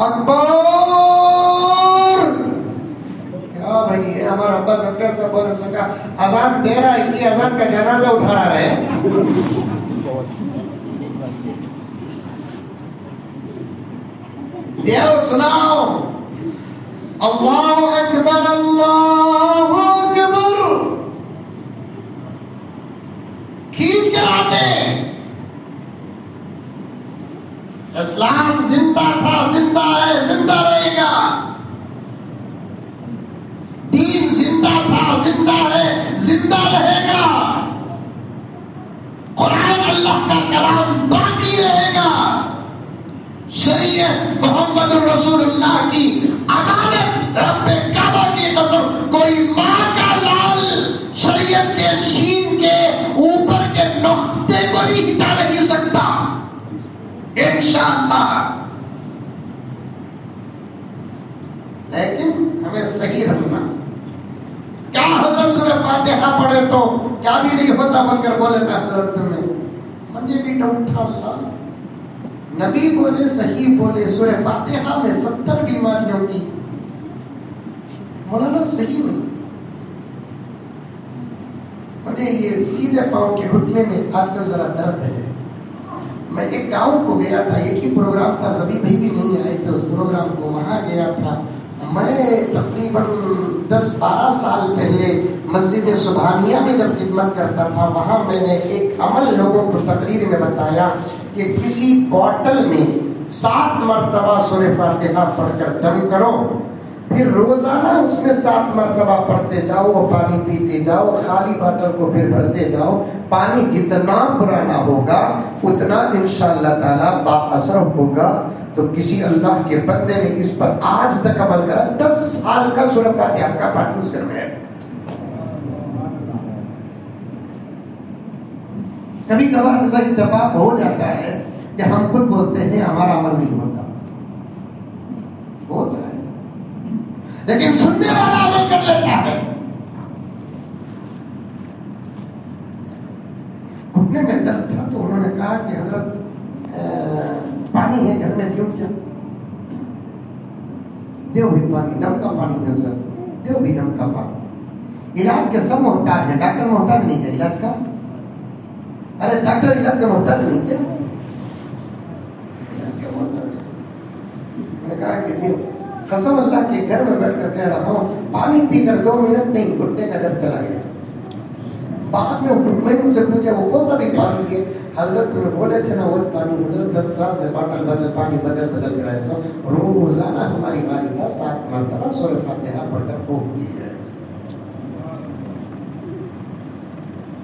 اکبر کیا بھائی ہمارا ابا سکتا سے بول سکا اذان دے رہا ہے کہ اذان کا جنازہ اٹھا رہے ہیں. دیو سناؤ اللہ اکبر اللہ اکبر کھینچ کر آتے. اسلام زندہ تھا، زندہ ہے، زندہ رہے گا. دین زندہ تھا، زندہ ہے، زندہ رہے گا. قرآن اللہ کا کلام باقی رہے گا. شریعت محمد رسول اللہ کی امانت، رب کعبہ کی قسم کوئی ماں کا لال شریعت کے شین کے اوپر کے نقطے کو بھی ہٹا نہیں سکتا. انشاءاللہ لیکن ہمیں صحیح رہنا. کیا حضرت سورہ فاتحہ پڑھے تو کیا بھی نہیں ہوتا بول کر بولے میں حضرت میں مجھے بھی ڈاؤٹ تھا. اللہ نبی بولے صحیح بولے سورہ فاتحہ میں 70 بیماریوں کی مولانا صحیح نہیں. مجھے یہ سیدھے پاؤں کے گھٹنے میں آج کل ذرا درد ہے. میں ایک گاؤں کو گیا تھا, ایک ہی پروگرام تھا, سبھی بھائی بھی نہیں آئے تھے اس پروگرام کو. وہاں گیا تھا میں تقریباً 10-12 سال پہلے مسجد سبحانیہ میں جب خدمت کرتا تھا. وہاں میں نے ایک عمل لوگوں کو تقریر میں بتایا کہ کسی بوتل میں 7 مرتبہ سورہ فاتحہ پڑھ کر دم کرو, پھر روزانہ اس میں 7 مرتبہ پڑھتے جاؤ, وہ پانی پیتے جاؤ, خالی باٹل کو پھر بھرتے جاؤ. پانی جتنا پرانا ہوگا اتنا انشاءاللہ تعالی با اثر ہوگا. تو کسی اللہ کے بندے نے اس پر آج تک عمل کرا. 10 سال کا سورہ فاتحہ کا پانی اس گھر میں ہے. کبھی کبھار ایسا اتفاق ہو جاتا ہے کہ ہم خود بولتے ہیں ہمارا عمل نہیں ہوتا, ہوتا ہے لیکن سننے والا عمل کر لیتا ہے. گھٹنے میں درد تھا تو انہوں نے کہا کہ حضرت پانی ہے گھر میں, کیوں کیا دیو بھی پانی, دم کا پانی حضرت دیو بھی دم کا پانی. علاج کے سب محتاج ہیں, ڈاکٹر محتاج نہیں ہے علاج کا. ارے ڈاکٹر علاج کا محتاج نہیں کیا, علاج کا محتاج ہے. میں نے کہا کہ دیو قسم اللہ کے گھر میں بیٹھ کر کہہ رہا ہوں پانی پی کر 2 منٹ نہیں گھٹنے کا درد چلا گیا. بعد میں ان سے پوچھا وہ کون سا بھی پانی ہے حضرت تمہیں بولے تھے نا وہ پانی. حضرت 10 سال سے باٹل بدل پانی بدل کر ایسا روزانہ ہماری والدہ 7 مرتبہ سورہ فاتحہ پڑھ کر پھونکتی ہے.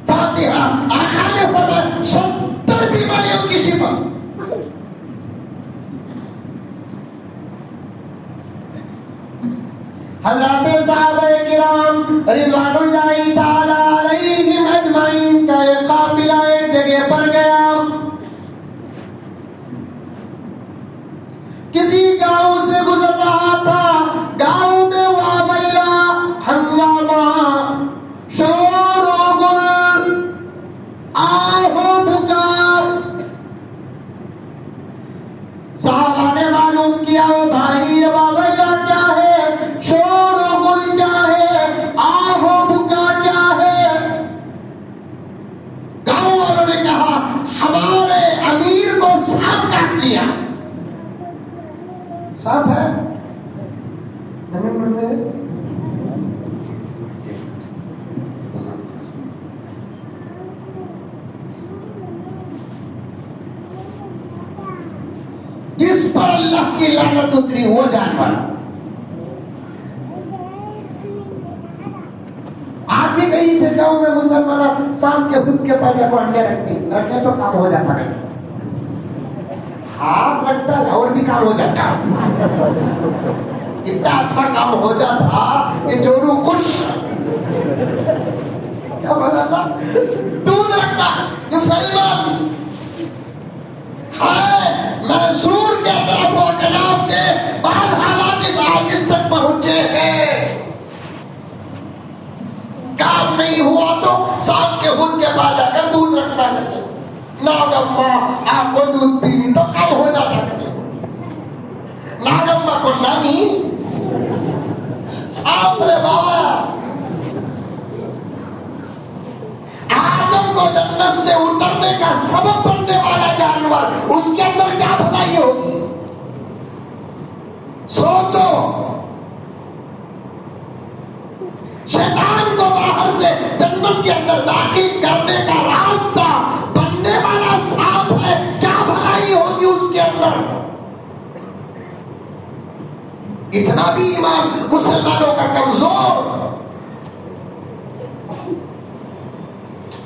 فاتحہ آقا نے فرمایا 70 بیماریوں کی شفا. حضرات صحابہ کرام رضوان اللہ تعالی علیہم اجمعین کا ایک قافلہ ایک جگہ پر گیا. کسی گاؤں سے گزر رہا تھا. گاؤں میں وابیلا ہنگامہ شور و غل آہ و پکار. صحابہ نے معلوم کیا وہ بھائی وابیلا کیا ہے, شور و غل کیا ہے, آہ و پکار کیا ہے. گاؤں والوں نے کہا ہمارے امیر کو سانپ کاٹ لیا. سانپ ہے جس پر اللہ کی لعنت اتری وہ جانور. آپ بھی کہیں تھے گاؤں میں مسلمان سانپ کے خود کے پاس کو انڈے رکھتے تو کام ہو جاتا ہے. ہاتھ رکھتا اور بھی کام ہو جاتا. اتنا اچھا کام ہو جاتا کہ جورو خوش کیا بتا دودھ رکھتا مسلمان ہے. منصور کے طرف و جناب کے بعض حالات اس عاجز تک پہنچے ہیں. کام نہیں ہوا تو سانپ کے خود کے پاس جا کر دودھ رکھنا کہتے ہیں. ناگمہ آپ کو دودھ پینی تو کم ہو جاتا کہتے ہیں. ناگمہ کو نانی سانپ رے بابا. آدم کو جنت سے اترنے کا سبب بننے والا جانور, اس کے اندر کیا بھلائی ہوگی سوچو. شیطان کو باہر سے جنت کے اندر داخل کرنے کا راستہ بننے والا سانپ ہے, کیا بھلائی ہوگی اس کے اندر. اتنا بھی ایمان مسلمانوں کا کمزور.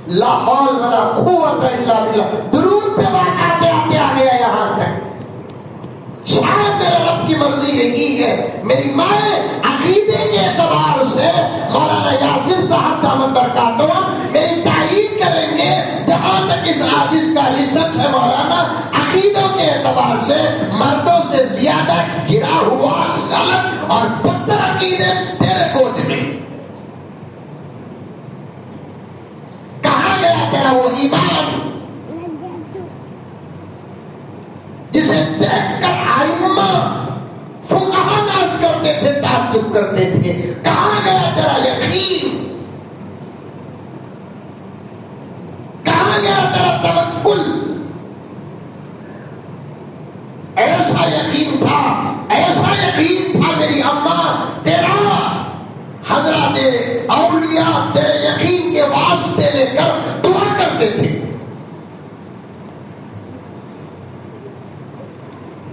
لا حول ولا قوت الا باللہ. درود پہ بات آتے آتے آ گیا یہاں تک. شاید میرے رب کی مرضی یہی ہے. میری مائیں عقیدے کے اعتبار سے مولانا یاسر صاحب دامت برکاتہ میری تائید کریں گے. جہاں تک اس عاجز کا ریسرچ ہے مولانا, عقیدوں کے اعتبار سے مردوں سے سے زیادہ گرا ہوا غلط اور بدتر عقیدے تیرے گود میں. کہاں گیا تیرا وہ ایمان جسے دیکھ کر ائمہ فقہا ناز کرتے تھے, تعجب کرتے تھے؟ کہاں گیا تیرا یقین؟ کہاں گیا تیرا توکل؟ ایسا یقین تھا میری اماں تیرا, حضرات اولیاء تیرے یقین کے واسطے لے کر دعا کرتے تھے.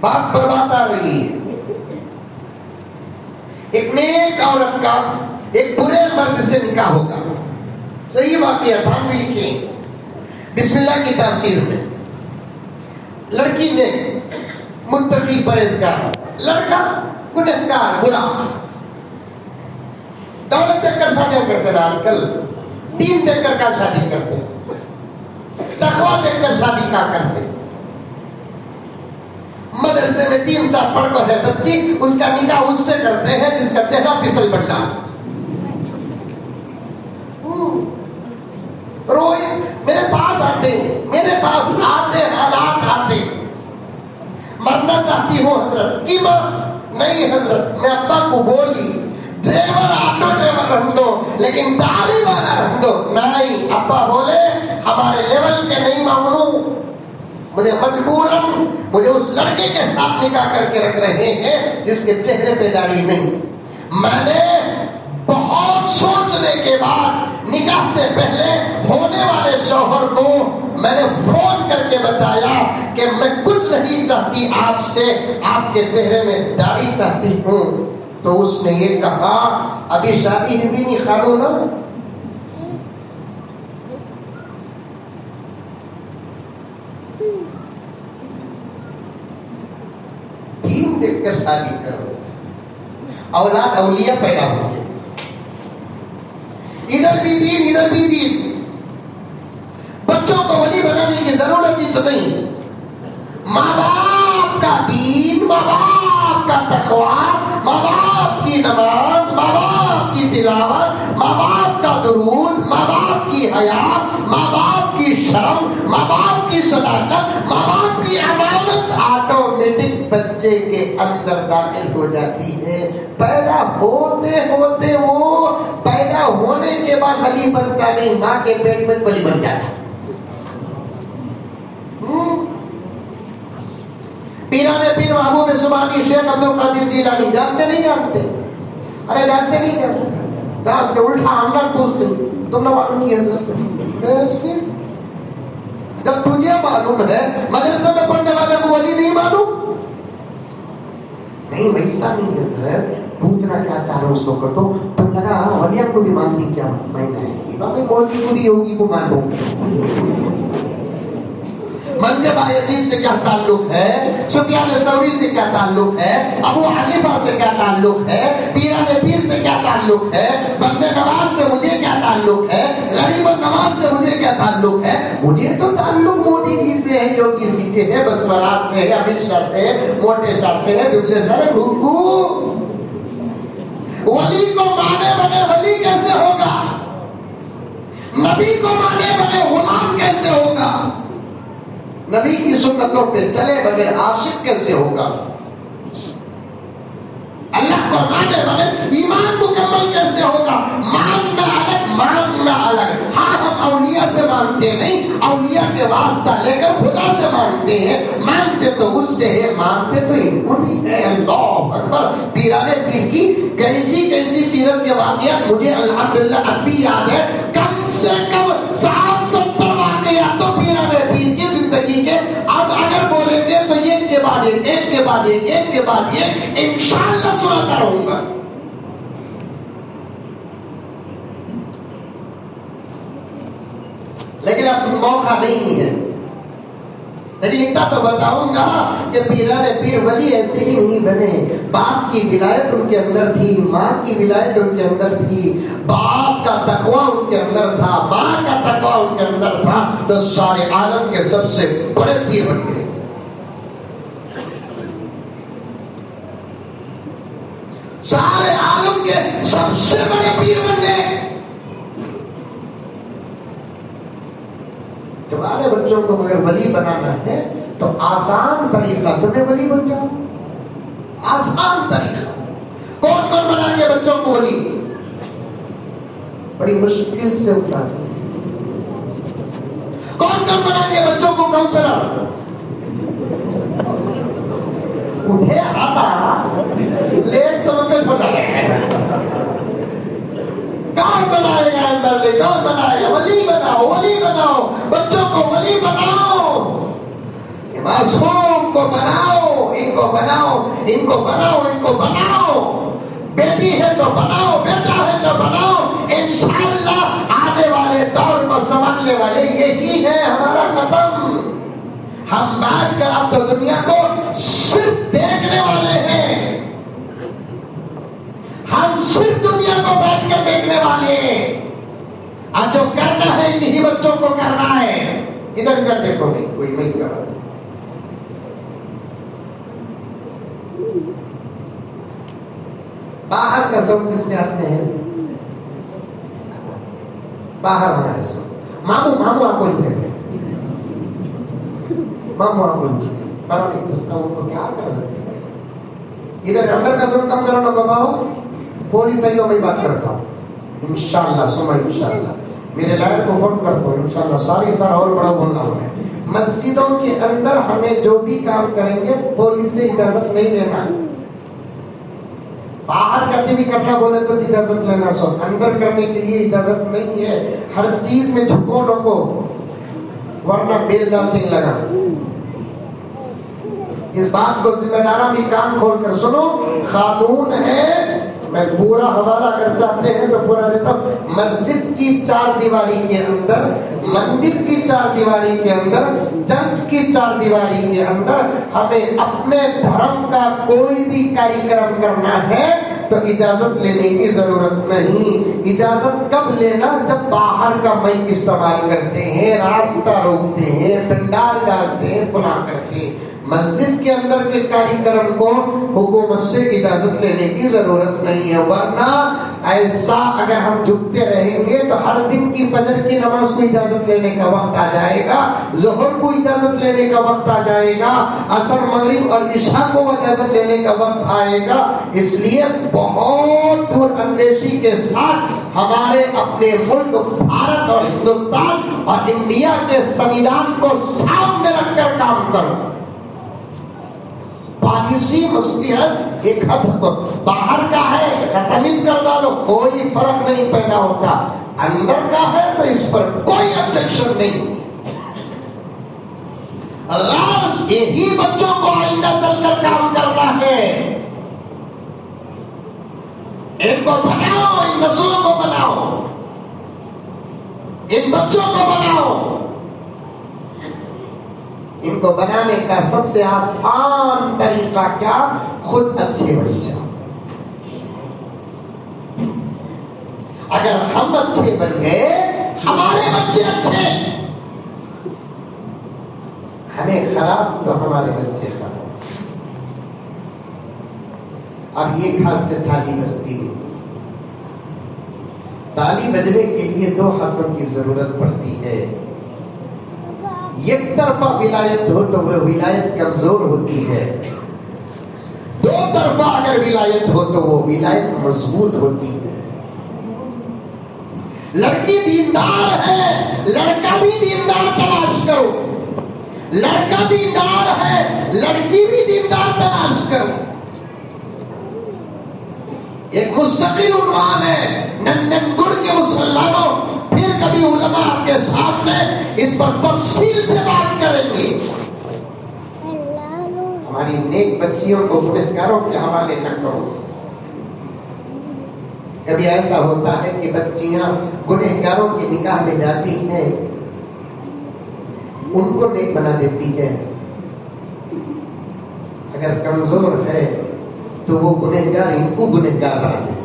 بات پر بات آ رہی ہے. ایک نیک عورت کا ایک برے مرد سے نکاح ہوگا. صحیح واقعہ تھا, بھی لکھے بسم اللہ کی تاثیر میں. لڑکی نے متقی پرہیزگار, لڑکا گنہگار برا. دولت دیکھ کر شادیاں کرتے ہیں آج کل, دین دیکھ کر کا شادی کرتے ہیں, تقویٰ دیکھ کر شادی کا کرتے ہیں. مدرسے میں 3 سال پڑھ کر ہے بچی, اس کا نکاح اس سے کرتے ہیں جس کا چہرہ پسل بننا. روئے میرے پاس آتے حالات آتے. مرنا چاہتی ہوں حضرت کی ماں؟ نہیں حضرت, میں ابا کو بولی ڈرائیور آٹو ڈرائیور رکھ دو لیکن داڑھی والا رکھ دو. نہیں, ابا بولے ہمارے لیول کے نہیں مامنو, مجھے مجبوراً مجھے اس لڑکے کے ساتھ نکاح کر کے رکھ رہے ہیں جس کے چہرے پہ داڑھی نہیں. میں نے بہت سوچنے کے بعد نکاح سے پہلے ہونے والے شوہر کو میں نے فون کر کے بتایا کہ میں کچھ نہیں چاہتی آپ سے, آپ کے چہرے میں داڑھی چاہتی ہوں. تو اس نے یہ کہا ابھی شادی بھی نہیں خانو نا, دین دیکھ کر شادی کرو, اولاد اولیاء پیدا ہوں گے. ادھر بھی دین, بچوں کو ولی بنانے کی ضرورت ہی نہیں. ماں باپ کا دین, ماں باپ کا تقویٰ, ماں باپ کی نماز, ماں باپ کی تلاوت, ماں باپ کا درود, ماں باپ کی حیا, ماں باپ کی شرم, ماں باپ کی صداقت, ماں باپ کی امانت آٹومیٹک بچے کے اندر داخل ہو جاتی ہے. پیدا ہوتے وہ پیدا ہونے کے بعد ولی بنتا نہیں, ماں کے پیٹ میں ولی بن جاتا. پیرانے پیر محبوب سبحانی شیخ عبد القادر جیلانی جانتے نہیں جانتے؟ ارے جانتے نہیں جانتے, الٹا ہم نہ پوچھتے تم نہ معلوم نہیں ہے. جب تجھے معلوم ہے مدرسے میں پڑھنے والے کو ولی نہیں معلوم. نہیں ویسا نہیں ہے سر, پوچھنا کیا چاہ رہے ہو سو کر تو تم لگا ولیوں کو بھی مانتی کیا؟ میں نہیں, موتی پوری ہوگی کو مان دوں. منجب یزید سے کیا تعلق ہے, سفیان ثوری سے کیا تعلق ہے, ابو حنیفہ سے کیا تعلق ہے, پیران پیر سے کیا تعلق ہے, بندے نواز سے مجھے کیا تعلق ہے, غریب النواز سے مجھے کیا تعلق ہے؟ مجھے تو تعلق مودی جی سے ہے, یوگی جی سے ہے, بسوراج سے ہے, امت شاہ سے ہے, موٹے شاہ سے ہے, دبلے سے ہے. گھوگو ولی کو مانے بغیر ولی کیسے ہوگا؟ نبی کو مانے بغیر غلام کیسے ہوگا؟ نبی کی سنتوں پہ چلے بغیر عاشق کیسے ہوگا؟ اللہ کو مانے بغیر ایمان مکمل کیسے ہوگا؟ ماننا الگ, مانگنا الگ. ہاں ہم اولیاء سے مانگتے نہیں, اولیاء کے واسطہ لے کر خدا سے مانگتے ہیں. مانگتے تو اس سے ہے, مانگتے تو ان کو بھی ہے. اللہ اکبر. پیرانے پیر کی کیسی سیرت کے واقعات مجھے الحمدللہ اب بھی یاد ہے. کم سے کم 60-70 واقعات تو پیرانے پیر کی زندگی کے اب اگر بولیں گے تو ایک کے بعد ایک انشاءاللہ سناتا رہوں گا. لیکن اب موقع نہیں ہے. لیکن اتنا تو بتاؤں گا کہ پیرانے پیر ولی ایسے ہی نہیں بنے. باپ کی ولایت ان کے اندر تھی, ماں کی ولایت ان کے اندر تھی, باپ کا تقویٰ ان کے اندر تھا, ماں کا تقویٰ ان کے اندر تھا, تو سارے عالم کے سب سے بڑے پیر بن گئے. سارے عالم کے سب سے بڑے پیر بن گئے. تمہارے بچوں کو اگر ولی بنانا ہے تو آسان طریقہ، تمہیں ولی بن جاؤ. آسان طریقہ. کون کون بنائیں گے بچوں کو ولی؟ بڑی مشکل سے اٹھا. کون کون بنائیں گے بچوں کو کاؤنسلر؟ اٹھے آتا لیٹ سمجھ کر پڑھا ہے. کون بنائے گا MLA؟ کون بنائے گا؟ ولی بناؤ، ولی بناؤ، بچوں کو ولی بناؤ، معصوم کو بناؤ، ان کو بناؤ، ان کو بناؤ، ان کو بناؤ. بیٹی ہے تو بناؤ، بیٹا ہے تو بناؤ. انشاءاللہ آنے والے دور کو سنبھالنے والے یہی ہے ہمارا قدم. ہم بیٹھ کر اب تو دنیا کو صرف دیکھنے والے ہیں. ہم صرف دنیا کو بیٹھ کر دیکھنے والے ہیں. اب جو کرنا ہے انہی بچوں کو کرنا ہے. ادھر ادھر دیکھو نہیں، کوئی نہیں کر رہا. باہر کا سب کس کے ہاتھ میں ہے؟ باہر وہاں ہے سب. ماموں آپ کو لکھتے تھے، ماموں آپ کو لکھتے تھے. پڑھا نہیں چلتا ان کو کیا کر سکتے ہیں. ادھر اندر کا سب کم کرو نہ گواؤ. پوری صحیح میں بات کرتا ہوں انشاءاللہ سما انشاءاللہ. میرے لائر کو فون کرتا ہوں انشاءاللہ. ساری سارا اور بڑا بولنا ہوں. مسجدوں کے اندر ہمیں جو بھی کام کریں گے پولیس سے اجازت نہیں لینا. باہر کرتے بھی کرنا بولے تو اجازت لینا. سو اندر کرنے کے لیے اجازت نہیں ہے. ہر چیز میں جھکو رکو ورنہ بیل ڈالنے لگا. اس بات کو ذمہ دارہ بھی کان کھول کر سنو. قانون ہے، میں پورا حوالہ اگر چاہتے ہیں تو پورا دیتا ہوں. مسجد کی 4 دیواری کے اندر، مندر کی 4 دیواری کے اندر، چرچ کی 4 دیواری کے اندر ہمیں اپنے دھرم کا کوئی بھی کاریکرم کرنا ہے تو اجازت لینے کی ضرورت نہیں. اجازت کب لینا؟ جب باہر کا مائک استعمال کرتے ہیں، راستہ روکتے ہیں، پنڈال ڈالتے ہیں، فلاں کرتے ہیں. مسجد کے اندر کے کاریکرم کو حکومت سے اجازت لینے کی ضرورت نہیں ہے. ورنہ ایسا اگر ہم جھکتے رہیں گے تو ہر دن کی فجر کی نماز کو اجازت لینے کا وقت آ جائے گا، ظہر کو اجازت لینے کا وقت آ جائے گا، عصر مغرب اور عشاء کو اجازت لینے کا وقت آئے گا. اس لیے بہت دور اندیشی کے ساتھ ہمارے اپنے ملک بھارت اور ہندوستان اور انڈیا کے سنویدھان کو سامنے رکھ کر کام کرو. پالیسی مصلحت ایک حد تک باہر کا ہے ختم کر ڈالو، کوئی فرق نہیں پیدا ہوتا. اندر کا ہے تو اس پر کوئی آبجیکشن نہیں. غرض یہی بچوں کو آئندہ چل کر کام کرنا ہے. ان کو بناؤ، ان نسلوں کو بناؤ، ان بچوں کو بناؤ. ان کو بنانے کا سب سے آسان طریقہ کیا؟ خود اچھے بن جاؤ. اگر ہم اچھے بن گئے، ہمارے بچے اچھے. ہمیں خراب تو ہمارے بچے خراب. اور یہ خاص سے تھالی بجتی ہے. تالی بجنے کے لیے 2 ہاتھوں کی ضرورت پڑتی ہے. ایک طرفہ ولایت ہو تو وہ ولایت کمزور ہوتی ہے، 2 طرفہ اگر ولایت ہو تو وہ ولایت مضبوط ہوتی ہے. لڑکی دیندار ہے، لڑکا بھی دیندار تلاش کرو. لڑکا دیندار ہے، لڑکی بھی دیندار تلاش کرو. ایک مستقل عنوان ہے نندن گڑ کے مسلمانوں. پھر کبھی علماء آپ کے سامنے اس پر تفصیل سے بات کریں گے. ہماری نیک بچیوں کو گنہگاروں کے حوالے نہ کرو. کبھی ایسا ہوتا ہے کہ بچیاں گنہگاروں کے نکاح میں جاتی ہیں، ان کو نیک بنا دیتی ہے. اگر کمزور ہے تو وہ گنہگار ان کو گنہگار بنا دیتی ہے.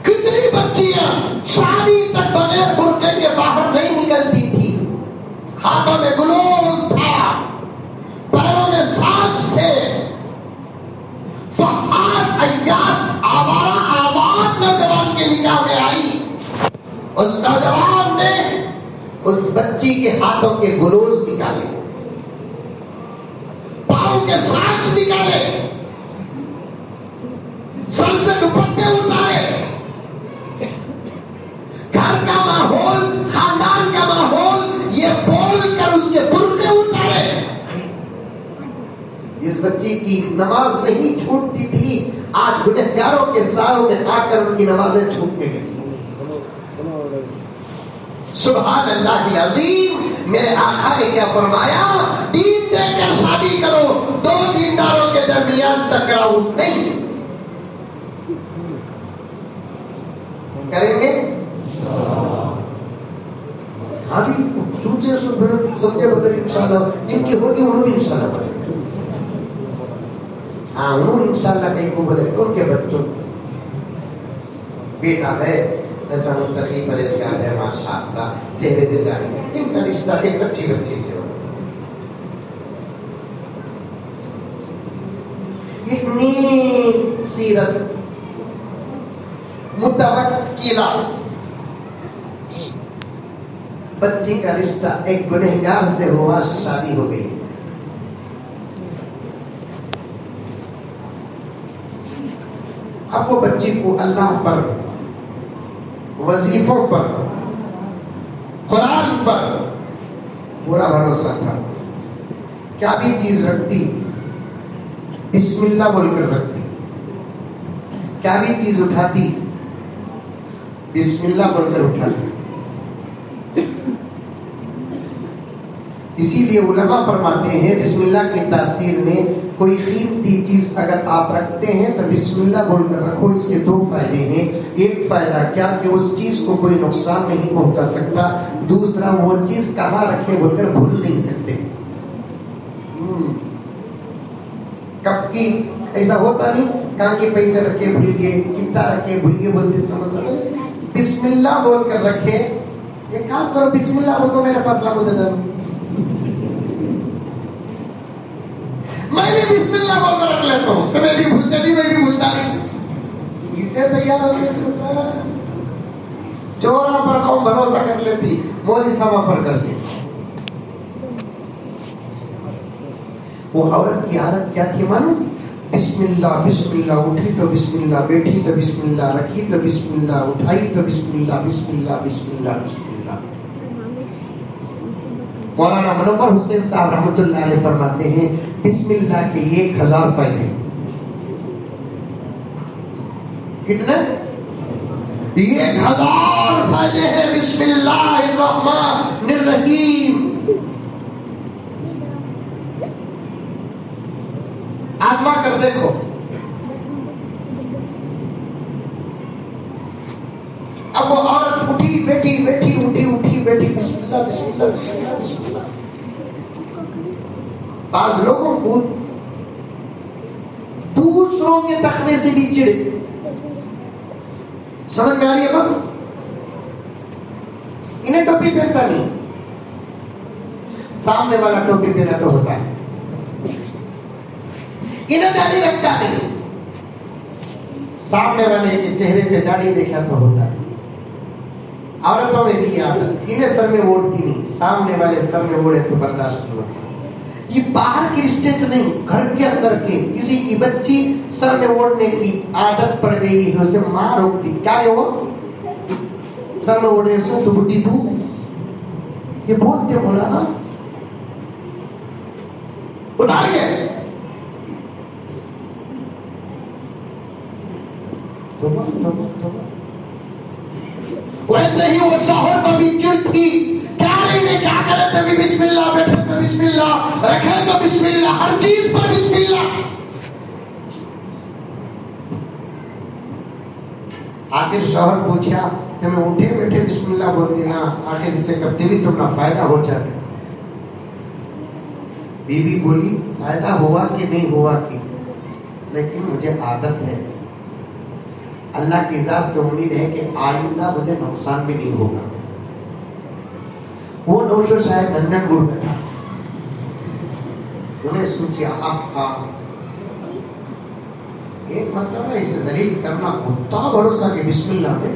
کتنی بچیاں شادی تک بغیر برقعے کے باہر نہیں نکلتی تھی. ہاتھوں میں گلوز تھا، پیروں میں ساز تھے، اس نوجوان نے اس بچی کے ہاتھوں کے گلوز نکالے، پاؤں کے ساکس نکالے، سر سے دوپٹے اتارے، گھر کا ماحول، خاندان کا ماحول یہ بول کر اس کے برقعے اتارے۔ اس بچی کی نماز نہیں چھوٹتی تھی، آج گنہگاروں کے سایوں میں آ کر ان کی نمازیں چھوٹنے لگی۔ سبحان اللہ العظیم، میرے آقا نے کیا فرمایا؟ دین دے کر شادی کرو، دو دینداروں کے درمیان ٹکراؤ نہیں کریں گے۔ ہاں بھی سوچے سمجھے بغیر انشاءاللہ جن کی ہوگی انہوں بھی انشاءاللہ بولے گا، ہاں انہوں انشاءاللہ کہیں کو بولے گا، ان کے بچوں بیٹا ہے ایسا متقی پرہیزگار ہے ماشاءاللہ، چہرے پہ داڑھی ہے، ان کا رشتہ ایک اچھی بچی سے ہو۔ ایک نیک سیرت متوکلہ بچی کا رشتہ ایک گنہگار سے ہوا، شادی ہو گئی۔ اب وہ بچی کو اللہ پر، وظیفوں پر، قرآن پر پورا بھروسہ تھا، کیا بھی چیز رکھتی بسم اللہ بول کر رکھتی، کیا بھی چیز اٹھاتی بسم اللہ بول کر اٹھاتی۔ اسی لیے علماء فرماتے ہیں بسم اللہ کی تاثیر میں کوئی قیمتی چیز اگر آپ رکھتے ہیں تو بسم اللہ بول کر رکھو۔ اس کے دو فائدے ہیں، ایک فائدہ کیا کہ اس چیز کو کوئی نقصان نہیں پہنچا سکتا، دوسرا وہ چیز کہاں رکھے بول کر بھول نہیں سکتے۔ کب کی ایسا ہوتا نہیں، کہاں کے پیسے رکھے بھول گئے، کتنا رکھے بھول گئے بولتے سمجھ سکتے۔ بسم اللہ بول کر رکھے، ایک کام کرو بسم اللہ بول کو میرے پاس لا دے دو، میں بھی بسم اللہ بول کر رکھ لیتا ہوں، تو میں بھی بھولتا نہیں، میں بھی بھولتا نہیں۔ اس سے تیار ہوتے چورا پر قوم بھروسہ کر لیتی، مولوی صاحب پر کر دی۔ وہ عورت کی عادت کیا تھی معلوم؟ بسم اللہ بسم اللہ، اٹھی تو بسم اللہ، بیٹھی تو بسم اللہ، رکھی تو بسم اللہ، اٹھائی تو بسم اللہ، بسم اللہ بسم اللہ بسم اللہ۔ مولانا منور حسین صاحب رحمۃ اللہ علیہ فرماتے ہیں بسم اللہ کے 1000 فائدے۔ کتنے؟ 1000 فائدے ہیں بسم اللہ الرحمن الرحیم۔ آزما کر دیکھو، اب وہ عورت اٹھی بیٹھی بیٹھی اٹھی بیٹھی بسم اللہ بسم اللہ بسم اللہ بسم اللہ۔ بعض لوگوں کو دوسروں کے تخمے سے بھی چڑے، سمجھ میں آ رہی ہے بات؟ انہیں ٹوپی پہنتا نہیں، سامنے والا ٹوپی پہنا تو ہوتا ہے، انہیں داڑھی رکھتا نہیں، سامنے والے کے چہرے پہ داڑھی دیکھا تو ہوتا ہے۔ عورتوں میں بھی عادت، انہیں سر میں اوڑھتی نہیں، سامنے والے سر میں اوڑھے تو برداشت نہیں ہوتا۔ یہ باہر کے رشتے سے نہیں، گھر کے اندر کے کسی کی بچی سر میں اوڑھنے کی عادت پڑ گئی ہے، اسے ماں روکتی، کیا ہے وہ سر میں اوڑھنے سے تو بڈی تو یہ بولتے مولانا اتار گئے، ویسے ہی وہ شوہر کو بھی چڑ تھی، کیا رہے کیا کرے تو بسم اللہ، بیٹھے تو بسم اللہ، رکھے تو بسم اللہ، ہر چیز پر بسم اللہ۔ آخر شوہر پوچھا تمہیں اٹھے بیٹھے بسم اللہ بول دینا، آخر اس سے کرتے بھی تمہیں فائدہ ہو جائے۔ بی بی بولی فائدہ ہوا کہ نہیں ہوا کہ، لیکن مجھے عادت ہے، اللہ کی ذات سے امید ہے کہ آئندہ مجھے نقصان بھی نہیں ہوگا۔ وہ نوشو شاید گنجن گڑ کا تھا، انہیں سوچا ایک مرتبہ اسے ذلیل کرنا، اتنا بھروسہ کہ بسم اللہ میں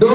2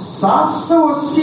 780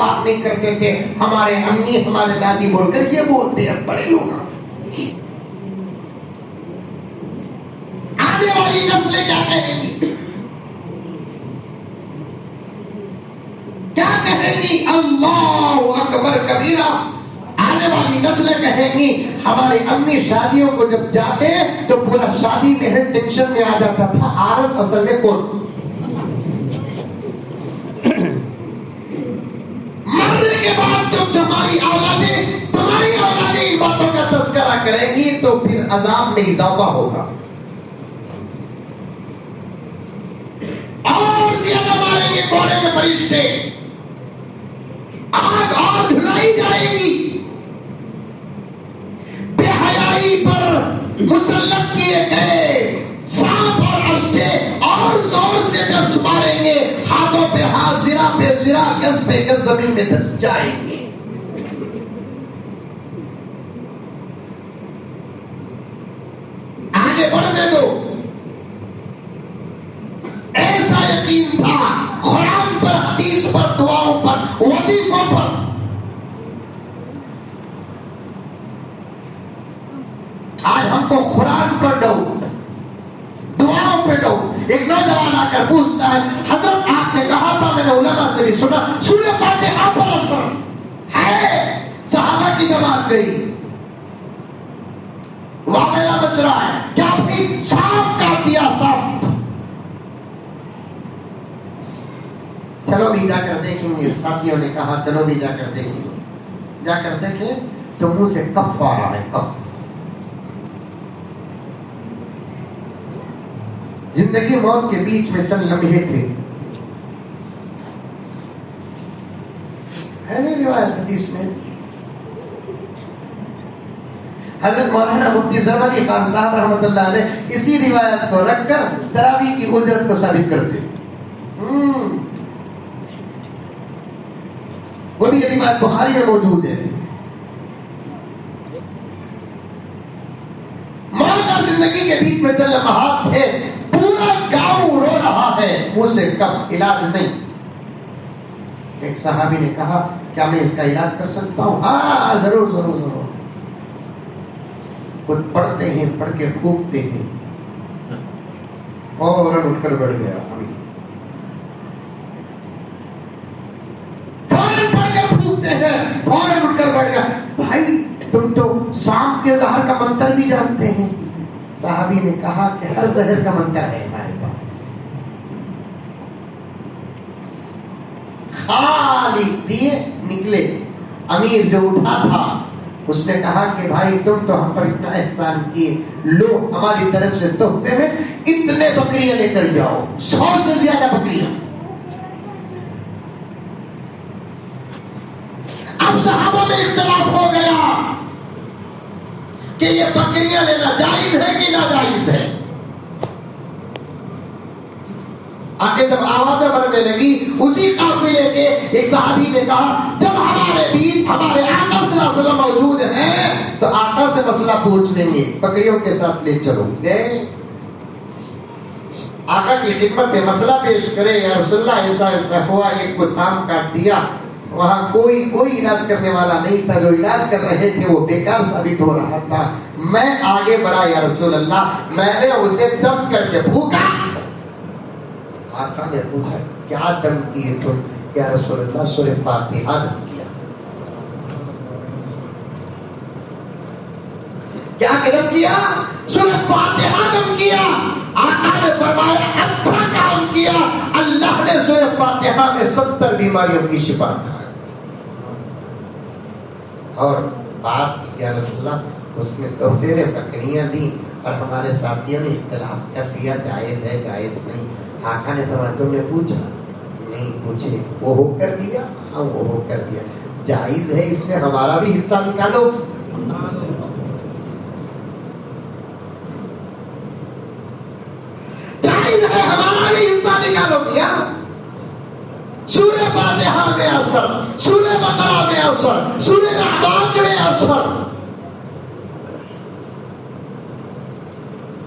بات نہیں کرتے تھے، ہمارے امی ہمارے دادی بول کر یہ بولتے ہیں بڑے لوگ. آنے والی نسلیں کیا کہیں گی؟ کیا کہیں گی؟ اللہ اکبر کبیرہ. آنے والی نسلیں کہیں گی ہماری امی شادیوں کو جب جاتے تو پورا شادی محل ٹینشن میں آ جاتا تھا، عارض اصل میں کون؟ مرنے کے بعد جب تمہاری اولادیں ان باتوں کا تذکرہ کریں گی تو پھر عذاب میں اضافہ ہوگا اور زیادہ ماریں گے کوڑے کے فرشتے، آگ اور دھلائی جائے گی، بے حیائی پر مسلط کیے گئے سانپ اور اشٹے اور زور سے ڈس ماریں گے، ہاتھوں پہ ہاتھ، زرا پہ زرا، گز پہ گز زمین میں دھس جائیں گے. آگے بڑھنے دو. ایسا یقین تھا قرآن پر، حدیث پر، دعاؤں پر، وظیفوں پر. آج ہم کو قرآن پر ڈاؤٹ، دعاؤں پہ ڈاؤٹ. ایک نوجوان آ کر پوچھتا ہے حضرت آپ نے کہا تھا، میں نے علماء سے بھی سنا، سورہ فاتحہ پر اثر ہے. صحابہ کی جماعت گئی، واقعہ بچ رہا ہے، کیا بھی سانپ کاٹ دیا، سانپ. چلو بھی جا کر دیکھیں گے. ساتھیوں نے کہا چلو بھی جا کر دیکھیں. جا کر دیکھیں تو منہ سے کف آ رہا ہے، کف. زندگی موت کے بیچ میں چند لمحے تھے. ہے نہیں روایت حدیث میں؟ حضرت مولانا مفتی زرمدی خان صاحب رحمۃ اللہ علیہ اسی روایت کو رکھ کر تراویح کی اجرت کو ثابت کرتے. وہ بھی یہ روایت بخاری میں موجود ہے. موت اور زندگی کے بیچ میں چند لمحات تھے. پورا گاؤں رو رہا ہے، منہ سے کف، علاج نہیں. ایک صحابی نے کہا کیا میں اس کا علاج کر سکتا ہوں؟ ہاں ضرور ضرور ضرور. کچھ پڑھتے ہیں، پڑھ کے پھونکتے ہیں، فوراً اٹھ کر بیٹھ گیا. فوراً پڑھ کر پھونکتے ہیں، فوراً اٹھ کر بیٹھ گیا. بھائی تم تو سانپ کے زہر کا منتر بھی جانتے ہیں. صحابی نے کہا کہ ہر زہر کا منتر ہے ہمارے پاس. خالی دیے نکلے. امیر جو اٹھا تھا اس نے کہا کہ بھائی تم تو ہم پر اتنا احسان کیے، لو ہماری طرف سے تحفے میں اتنے بکریاں لے کر جاؤ، 100 سے زیادہ بکریاں. اب صحابہ میں اختلاف ہو گیا کہ یہ بکریاں لینا جائز ہے کہ ناجائز ہے. آگے جب آوازیں بڑھنے لگی اسی قافلے کے ایک صحابی نے کہا جب ہمارے بیچ ہمارے آقا صلی اللہ علیہ وسلم موجود ہیں تو آقا سے مسئلہ پوچھ لیں گے، بکریوں کے ساتھ لے چلو. گئے آقا کی خدمت میں مسئلہ پیش کرے، یا رسول اللہ ایسا ایسا ہوا، ایک کو سانپ کاٹ دیا. وہاں کوئی علاج کرنے والا نہیں تھا، جو علاج کر رہے تھے وہ بیکار ثابت ہو رہا تھا. میں آگے بڑھا یا رسول اللہ، میں نے اسے دم کر کے پھونکا. آقا نے پوچھا کیا دم کیے تم؟ یا رسول اللہ سورہ فاتحہ دم کیا. کیا دم کیا؟ سورہ فاتحہ دم کیا. آقا نے فرمایا اچھا کام کیا، اللہ نے سورہ فاتحہ میں 70 بیماریوں کی شفا کرائی. اور بات یا رسول اللہ اس نے تحفے میں بکریاں دی اور ہمارے ساتھیوں نے اختلاف کر دیا جائز ہے جائز نہیں. آقا نے فرمایا تم نے پوچھا؟ نہیں پوچھے. وہ ہو کر دیا؟ ہاں وہ ہو کر دیا. جائز ہے اس میں ہمارا بھی حصہ نکالو. جائز ہے ہمارا بھی حصہ نکالو. کیا سورہ فاتحہ میں اثر، سورہ بقرہ میں اثر، سورہ رحمان میں اثر.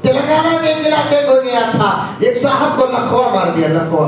تلنگانہ کے علاقے کو گیا تھا، ایک صاحب کو لکھوا مار دیا. لکھوا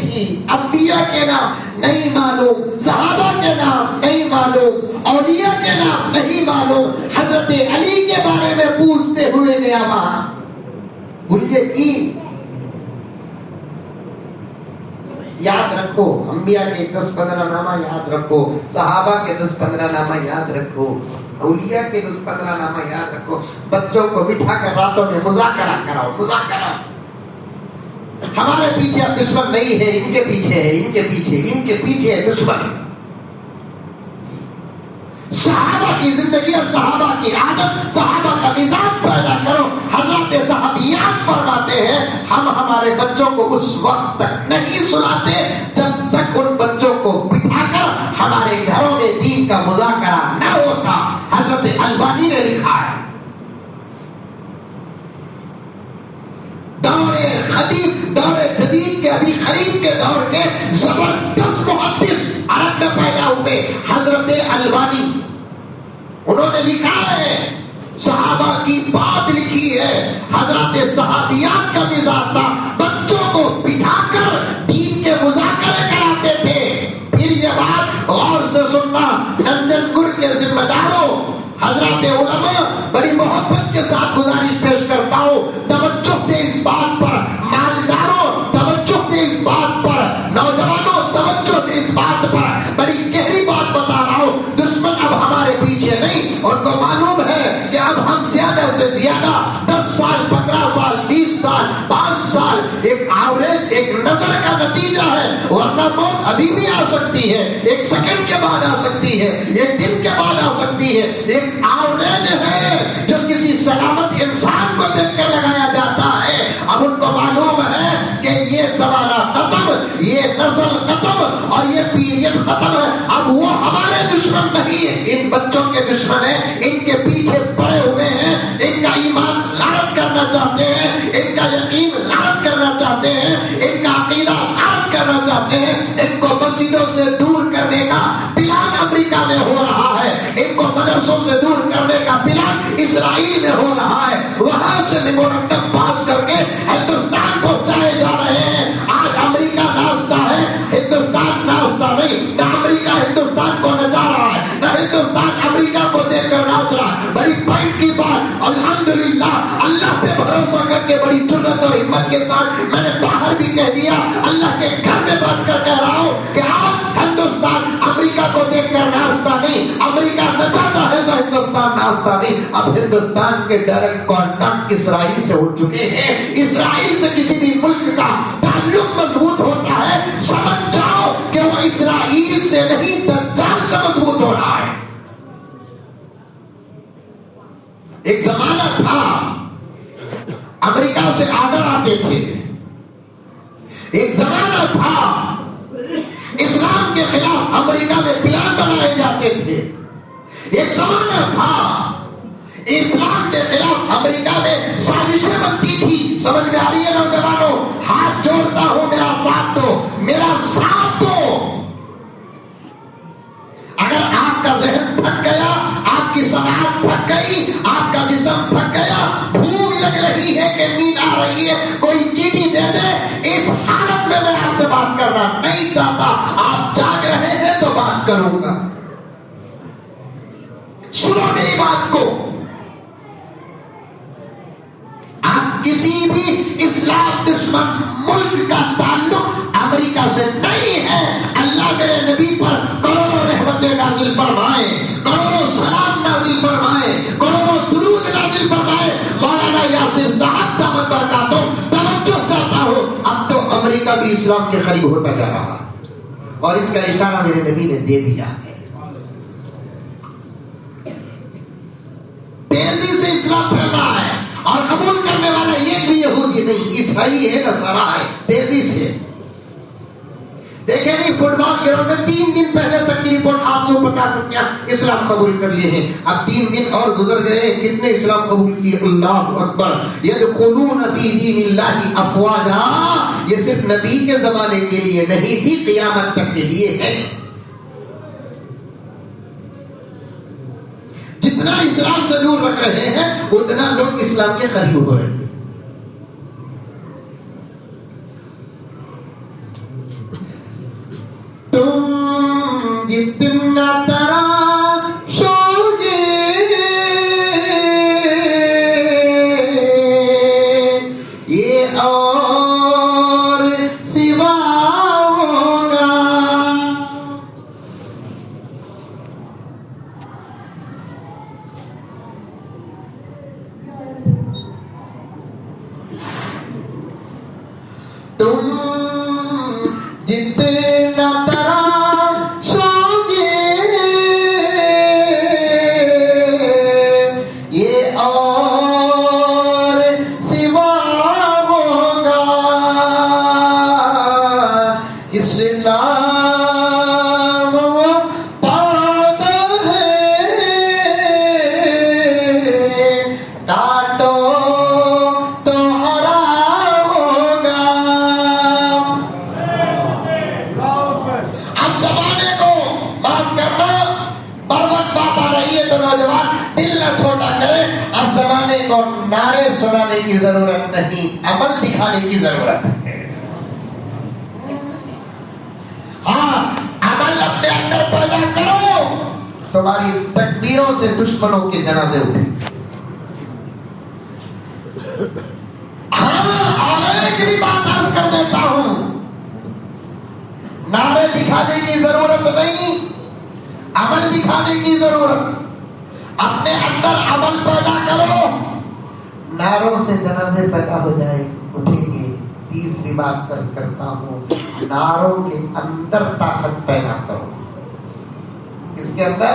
تھی، انبیاء کے نام نہیں معلوم، صحابہ کے نام نہیں معلوم، اولیاء کے نام نہیں معلوم، حضرت علی کے بارے میں پوچھتے ہوئے گیا وہاں، بھولے کی یاد رکھو، انبیاء کے 10-15 نامہ یاد رکھو، صحابہ کے 10-15 نامہ یاد رکھو، اولیاء کے 10-15 نامہ یاد رکھو، بچوں کو بٹھا کر راتوں میں مذاکرہ کراؤ، مذاکرہ۔ ہمارے پیچھے اب دشمن نہیں ہے، ان کے پیچھے ہے، ان کے پیچھے، ان کے پیچھے ہے دشمن۔ صحابہ کی زندگی اور صحابہ کی عادت، صحابہ کا مزاج پیدا کرو۔ حضرت صحابیات فرماتے ہیں ہم ہمارے بچوں کو اس وقت تک نہیں سلاتے جب تک ان بچوں کو بٹھا کر ہمارے گھروں میں دین کا مذاکرہ نہ ہوتا۔ حضرت البانی نے لکھا ہے، دور جدید کے ابھی قریب کے دور کے زبردست محدث عرب میں پیدا ہوئے حضرت البانی، انہوں نے لکھا ہے، صحابہ کی بات لکھی ہے، حضرت صحابیات کا مزاج تھا بچوں کو بٹھا کر دین کے مذاکرے کراتے تھے۔ پھر یہ بات غور سے سننا، ننجن گڑ کے ذمہ داروں، حضرات علماء، بڑی محبت کے ساتھ گزارش پیش کرتا ہوں، توجہ دے اس بات پر، مالداروں توجہ دے اس بات پر، نوجوانوں توجہ دے اس بات پر، بڑی گہری بات بتا رہا ہوں، دشمن اب ہمارے پیچھے نہیں، ان کو معلوم ہے کہ اب ہم زیادہ سے زیادہ 10 سال 15 سال 20 سال 5 سال ایک ایوریج، ایک نظر کا نتیجہ ہے، ورنہ موت ابھی بھی آ سکتی ہے، ایک سیکنڈ کے بعد آ سکتی ہے، ایک دن کے بعد آ سکتی ہے، ایک ایوریج ہے جو کسی سلامت انسان کو دیکھ کر لگایا جاتا ہے۔ اب ان کو معلوم ہے کہ یہ زمانہ ختم، یہ نسل ختم اور یہ پیریڈ ختم ہے، اب وہ ہمارے دشمن نہیں، ان بچوں کے دشمن ہیں، ان کے پیچھے پڑے ہوئے ہیں، ان کا ایمان غارت کرنا چاہتے ہیں، ان کا یقین غارت کرنا چاہتے ہیں، ان کا عقیدہ غارت کرنا چاہتے ہیں، ان کو مسجدوں سے دور کرنے کا پلان امریکہ میں ہو رہا ہے، ان کو مدرسوں سے دور کرنے کا پلان اسرائیل میں ہو رہا ہے، وہاں سے میمورنڈم پاس کر کے ہندوستان پہنچائے جا رہے ہیں۔ آج امریکہ ناچتا ہے، ہندوستان ناچتا نہیں، نہ امریکہ ہندوستان کو نچا رہا ہے، نہ ہندوستان امریکہ کو دیکھ کر ناچ رہا ہے۔ بڑی پوائنٹ کی بات، الحمدللہ اللہ پہ بھروسہ کر کے بڑی جرأت اور ہمت کے ساتھ میں نے باہر بھی کہہ دیا، اللہ کے گھر میں بیٹھ کر کہہ رہا ہوں کہ آج ہندوستان امریکہ کو دیکھ کر ناچتا نہیں، امریکہ نچاتا ہے تو ہندوستان ناچتا نہیں۔ اب ہندوستان کے ڈائریکٹ کانٹیکٹ اسرائیل سے ہو چکے ہیں، اسرائیل سے کسی بھی ملک کا تعلق مضبوط ہوتا ہے، سمجھ جاؤ کہ وہ اسرائیل سے نہیں دجال سے مضبوط ہو رہا ہے۔ ایک زمانہ تھا امریکہ سے آرڈر آتے تھے، ایک زمانہ تھا اسلام کے خلاف امریکہ میں پلان بنائے جاتے تھے، ایک زمانہ تھا اسلام کے خلاف امریکہ میں سازشیں بنتی تھی۔ سمجھ میں آ رہی ہے نوجوانوں؟ ہاتھ جوڑتا ہوں، میرا ساتھ دو، میرا ساتھ دو۔ اگر آپ کا ذہن تھک گیا، آپ کی سماعت تھک گئی، آپ کا جسم تھک گیا، بھوک لگ رہی ہے کہ نیند آ رہی ہے، کوئی چیٹی دے دے، اس حالت میں میں آپ سے بات کرنا نہیں چاہتا، آپ جاگ رہے ہیں تو بات کروں گا۔ سنو میری بات کو، آپ کسی بھی اسلام دشمن ملک کا تعلق امریکہ سے نہیں ہے۔ اللہ میرے نبی پر کروڑوں رحمتیں نازل فرمائے، کروڑوں سلام نازل فرمائے، کروڑوں درود نازل فرمائے۔ مولانا یاسر صاحب دامت برکاتہ توجہ چاہتا ہوں، اب تو امریکہ بھی اسلام کے قریب ہوتا جا رہا ہے اور اس کا اشارہ میرے نبی نے دے دیا ہے۔ تیزی سے اسلام پھیل رہا ہے اور قبول کرنے والا یہ بھی یہودی نہیں، عیسائی ہے، نصارا ہے، تیزی سے۔ دیکھیں نہیں فٹ بال گراؤنڈ میں 3 دن پہلے تک کی رپورٹ 850 اسلام قبول کر لیے ہیں، اب 3 دن اور گزر گئے، کتنے اسلام قبول کیے؟ اللہ اکبر۔ یدخلون فی دین اللہ افواجا، یہ صرف نبی کے زمانے کے لیے نہیں تھی، قیامت تک کے لیے ہے۔ جتنا اسلام سے دور رکھ رہے ہیں اتنا لوگ اسلام کے قریب ہو رہے ہیں۔ جتنا تراشو گے یہ اور سوا ہوگا. تم جتنا تراشو گے یہ اور سوا ہوگا. اسلام پاد ہے کاٹو تو ہرا ہوگا. اب زمانے کو بات کرنا بر وقت بات آ رہی ہے تو نوجوان دل نہ چھوٹا کرے. اب زمانے کو نعرے سنانے کی ضرورت نہیں، عمل دکھانے کی ضرورت ہے. ہاں عمل اپنے اندر پیدا کرو، تمہاری تکبیروں سے دشمنوں کے جنازے اٹھے. ہاں اور ایک بھی بات عرض کر دیتا ہوں، نعرے دکھانے کی ضرورت نہیں، عمل دکھانے کی ضرورت. اپنے اندر عمل پیدا کرو، نعروں سے جنازے پیدا ہو جائے اٹھیں گے. تیسری بات عرض کرتا ہوں، نعروں کے اندر طاقت پیدا کرو. اس کے اندر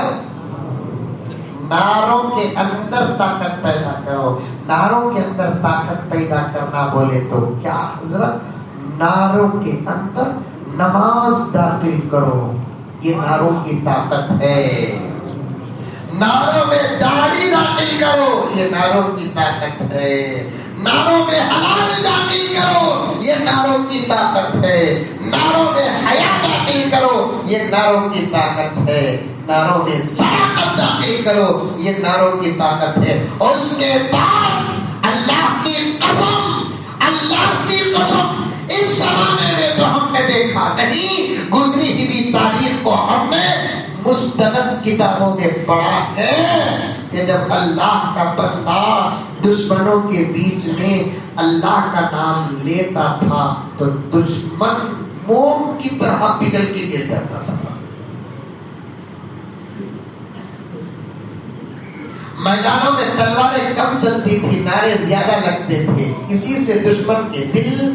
نعروں کے اندر طاقت پیدا کرو. نعروں کے اندر طاقت پیدا کرنا بولے تو کیا حضرت؟ نعروں کے اندر نماز داخل کرو، یہ نعروں کی طاقت ہے. نعروں میں داڑھی داخل کرو، یہ نعروں کی طاقت ہے. نعروں میں حلال داخل کرو، یہ نعروں کی طاقت ہے. نعروں میں حیا داخل کرو، یہ نعروں کی طاقت ہے. نعروں میں صداقت داخل کرو، یہ نعروں کی طاقت ہے. اس کے بعد اللہ کی قسم، اللہ کی قسم، اس زمانے میں تو ہم نے دیکھا نہیں، گزری ہوئی تاریخ کو ہم نے مستند کتابوں میں پڑھا ہے کہ جب اللہ کا بندہ دشمنوں کے بیچ میں اللہ کا نام لیتا تھا تو دشمن موم کی طرح پگھل کے گر جاتا تھا. میدانوں میں تلواریں کم چلتی تھی، نعرے زیادہ لگتے تھے، اسی سے دشمن کے دل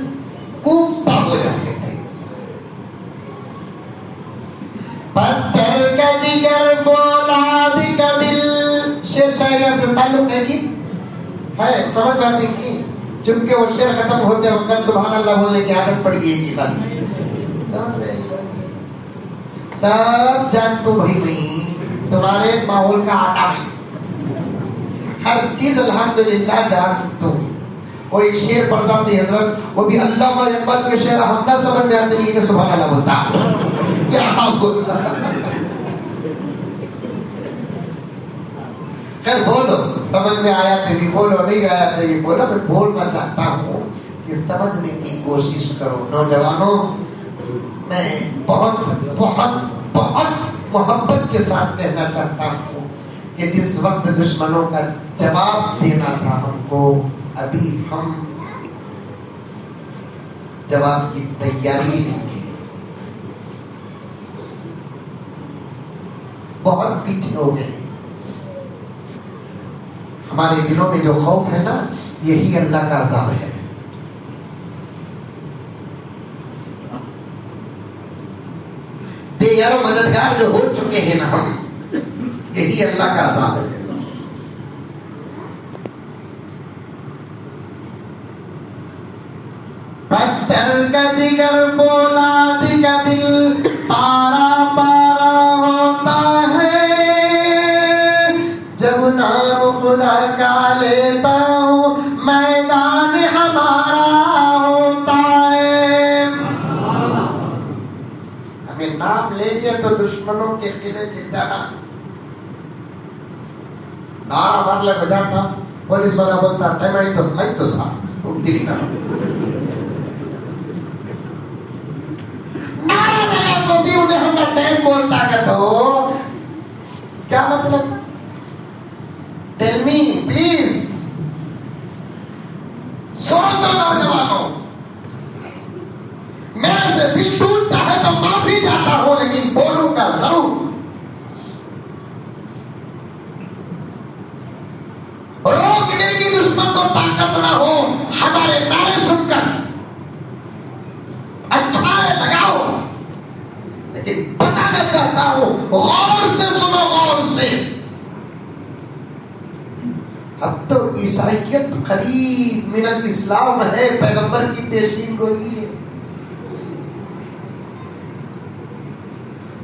کوفتہ ہو جاتے تھے. پتھر کا جگر فولاد کا دل، شعر شاعری سے تعلق ہے کہ ہے سمجھ میں آتی کہ چونکہ وہ شعر ختم ہوتے وقت سبحان اللہ بولنے کی عادت پڑ گئی کہ خالی سمجھ میں آئی بات. سب جان تو بھائی نہیں، تمہارے ماحول کا آٹا نہیں، ہر چیز الحمدللہ جان تو. وہ ایک شعر پڑھتا تھی حضرت، وہ بھی علامہ اقبال کے شعر ہم نہ سمجھ میں آتے نہیں کہ سبحان اللہ بولتا کیا بولتا. خیر بولو، سمجھ میں آیا تو بھی بولو، نہیں آیا تو بھی بولو. میں بولنا چاہتا ہوں کہ سمجھنے کی کوشش کرو. نوجوانوں، میں بہت بہت بہت محبت کے ساتھ کہنا چاہتا ہوں کہ جس وقت دشمنوں کا جواب دینا تھا ہم کو، ابھی ہم جواب کی تیاری نہیں کی، بہت پیچھے ہو گئے. ہمارے دلوں میں جو خوف ہے نا، یہی اللہ کا عذاب ہے. بے یار و مددگار جو ہو چکے ہیں نا ہم، یہی اللہ کا عذاب ہے. پتھر کا جگر فولاد کا دل پارا پارا ہوتا ہے جب نام خدا کا لیتا ہوں، میدان ہمارا ہوتا ہے. ہمیں نام لے لیا تو دشمنوں کے قلعے گر جانا. نعرہ مار لے بجا تھا، پولیس والا بولتا ٹائم آئی تو صاحب گھومتی نہیں کرو. نعرہ لگا تو بھی انہیں ہم ٹائم بولتا کہ تو بتانا چاہتا ہوں، غور سے سنو، غور سے۔ اب تو عیسائیت قریب من الاسلام ہے، پیغمبر کی پیشین گوئی ہے۔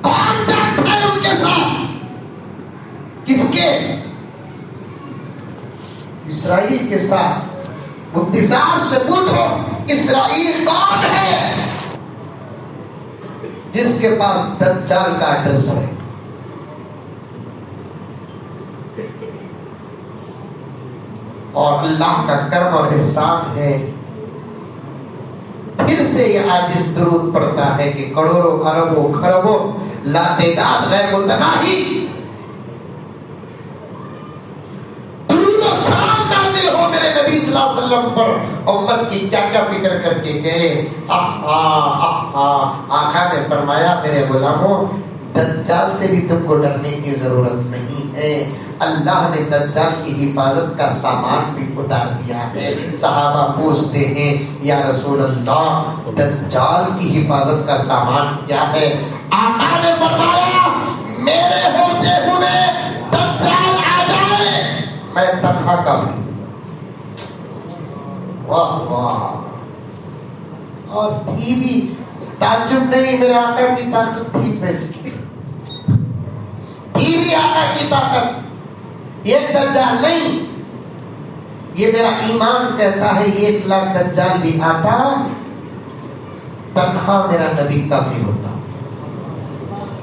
کانٹیکٹ ہے ان کے ساتھ، کس کے؟ اسرائیل کے ساتھ۔ مفتی صاحب سے پوچھو اسرائیل کون ہے جس کے پاس دجال کا ایڈریس ہے؟ اور اللہ کا کرم اور احسان ہے، پھر سے یہ عاجز درود پڑتا ہے کہ کروڑوں اربوں خربوں لاتعداد غیر متناہی درود و سلام نازل ہو میرے نبی صلی اللہ علیہ وسلم پر، امت کی کیا کیا فکر کر کے گئے۔ آقا نے فرمایا میرے غلاموں، دجال سے بھی تم کو ڈرنے کی ضرورت نہیں ہے، اللہ نے دجال کی حفاظت کا سامان بھی اتار دیا ہے۔ صحابہ پوچھتے ہیں یا رسول اللہ دجال کی حفاظت کا سامان کیا ہے؟ آقا نے فرمایا میرے ہوتے ہوئے دجال آ جائے میں تنہا کافی۔ واہ واہ! اور تھی بھی تعجب نہیں، میرے آقا کی طاقت تھی ویسی، تھی بھی آقا کی طاقت، ایک دجال نہیں۔ یہ میرا ایمان کہتا ہے 1,00,000 دجال بھی آتا تنہا میرا نبی کافی ہوتا۔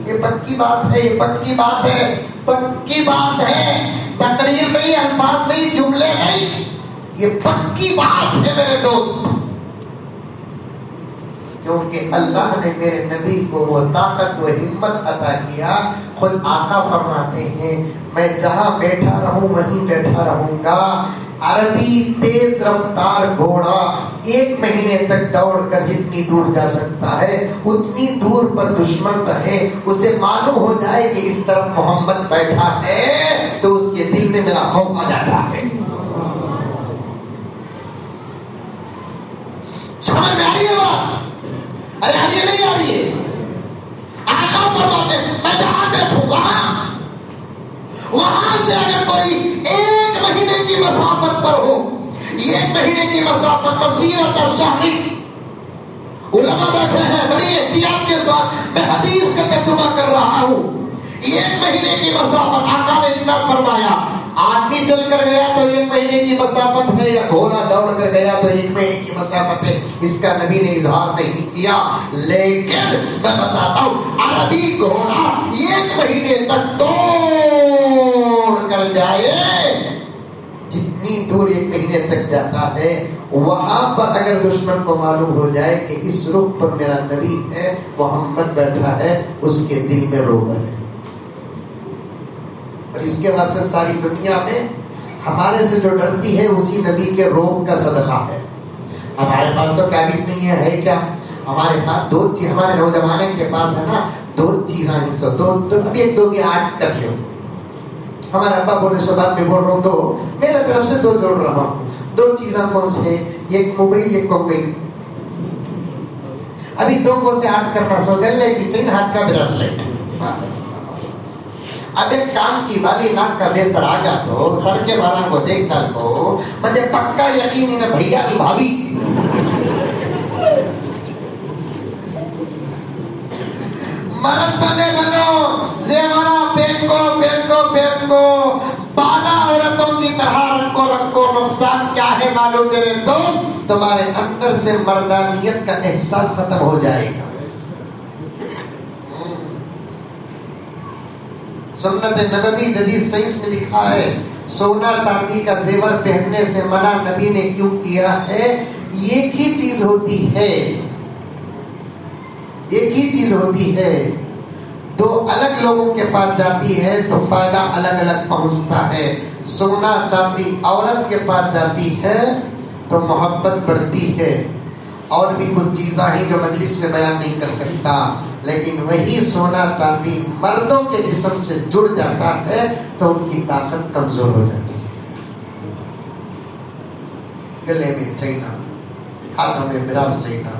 یہ پکی بات ہے، یہ پکی بات ہے، پکی بات ہے، تقریر نہیں، الفاظ نہیں، جملے نہیں، یہ پکی بات ہے میرے دوست۔ کیونکہ اللہ نے میرے نبی کو وہ طاقت و ہمت عطا کیا۔ خود آقا فرماتے ہیں میں جہاں بیٹھا رہوں وہیں بیٹھا رہوں گا۔ عربی تیز رفتار گھوڑا 1 مہینے تک دوڑ کر جتنی دور جا سکتا ہے اتنی دور پر دشمن رہے، اسے معلوم ہو جائے کہ اس طرف محمد بیٹھا ہے تو اس کے دل میں میرا خوف آ جاتا ہے۔ سمجھ میں آ رہی ہے بات؟ ارے آ رہی ہے نہیں آ رہی ہے؟ آقا فرماتے میں جہاں بیٹھوں وہاں سے اگر کوئی 1 مہینے کی مسافت پر ہو، 1 مہینے کی مسافت مسیرت اور شہری، علماء بیٹھے ہیں بڑی احتیاط کے ساتھ میں حدیث کا ترجمہ کر رہا ہوں۔ 1 مہینے کی مسافت آقا نے اتنا فرمایا، آدمی چل کر گیا تو 1 مہینے کی مسافت ہے، یا گھوڑا دوڑ کر گیا تو 1 مہینے کی مسافت ہے، اس کا نبی نے اظہار نہیں کیا۔ لیکن میں بتاتا ہوں عربی گھوڑا 1 مہینے تک دوڑ کر جائے، جتنی دور 1 مہینے تک جاتا ہے وہاں پر اگر دشمن کو معلوم ہو جائے کہ اس رخ پر میرا نبی ہے، محمد بیٹھا ہے، اس کے دل میں روب ہے۔ اور اس کے بعد سے ساری دنیا میں ہمارے سے جو ڈرتی ہے اسی نبی کے روب کا صدقہ ہے۔ ہمارے پاس تو کیبٹ نہیں ہے کیا؟ ہمارے پاس 2 چیز، ہمارے نوجوانوں کے پاس ہے نا 2 چیزاں، ابھی 1 2 کی 8 کر لو۔ ہمارے ابا بولے سو بات میں بول رہا ہوں 2، میرے طرف سے 2 جوڑ رہا ہوں۔ 2 چیزاں کون سے؟ ایک موبائل، ایک کنگھی۔ ابھی 2 کو سے 8 کرنا سو گلے کی چین، ہاتھ کا براسلیٹ۔ اب ایک کام کی بالی ناک کا بے سر آگا تو سر کے بالا کو دیکھتا تو مجھے پکا یقین ہے بھیا کی بھابھی۔ مرد بنے بنو، زیورہ پہن کو، بالا عورتوں کی طرح رکھو، نقصان کیا ہے معلوم میرے دوست؟ تمہارے اندر سے مردانیت کا احساس ختم ہو جائے گا۔ سنت نبوی جدید سائنس میں لکھا ہے سونا چاندی کا زیور پہننے سے منع نبی نے کیوں کیا ہے؟ ایک ہی چیز ہوتی ہے، ایک ہی چیز ہوتی ہے، 2 الگ لوگوں کے پاس جاتی ہے تو فائدہ الگ الگ پہنچتا ہے۔ سونا چاندی عورت کے پاس جاتی ہے تو محبت بڑھتی ہے، اور بھی کچھ چیزاں ہیں جو مجلس میں بیان نہیں کر سکتا، لیکن وہی سونا چاندی مردوں کے جسم سے جڑ جاتا ہے تو ان کی طاقت کمزور ہو جاتی ہے۔ گلے میں چینا، ہاتھوں میں براس لینا،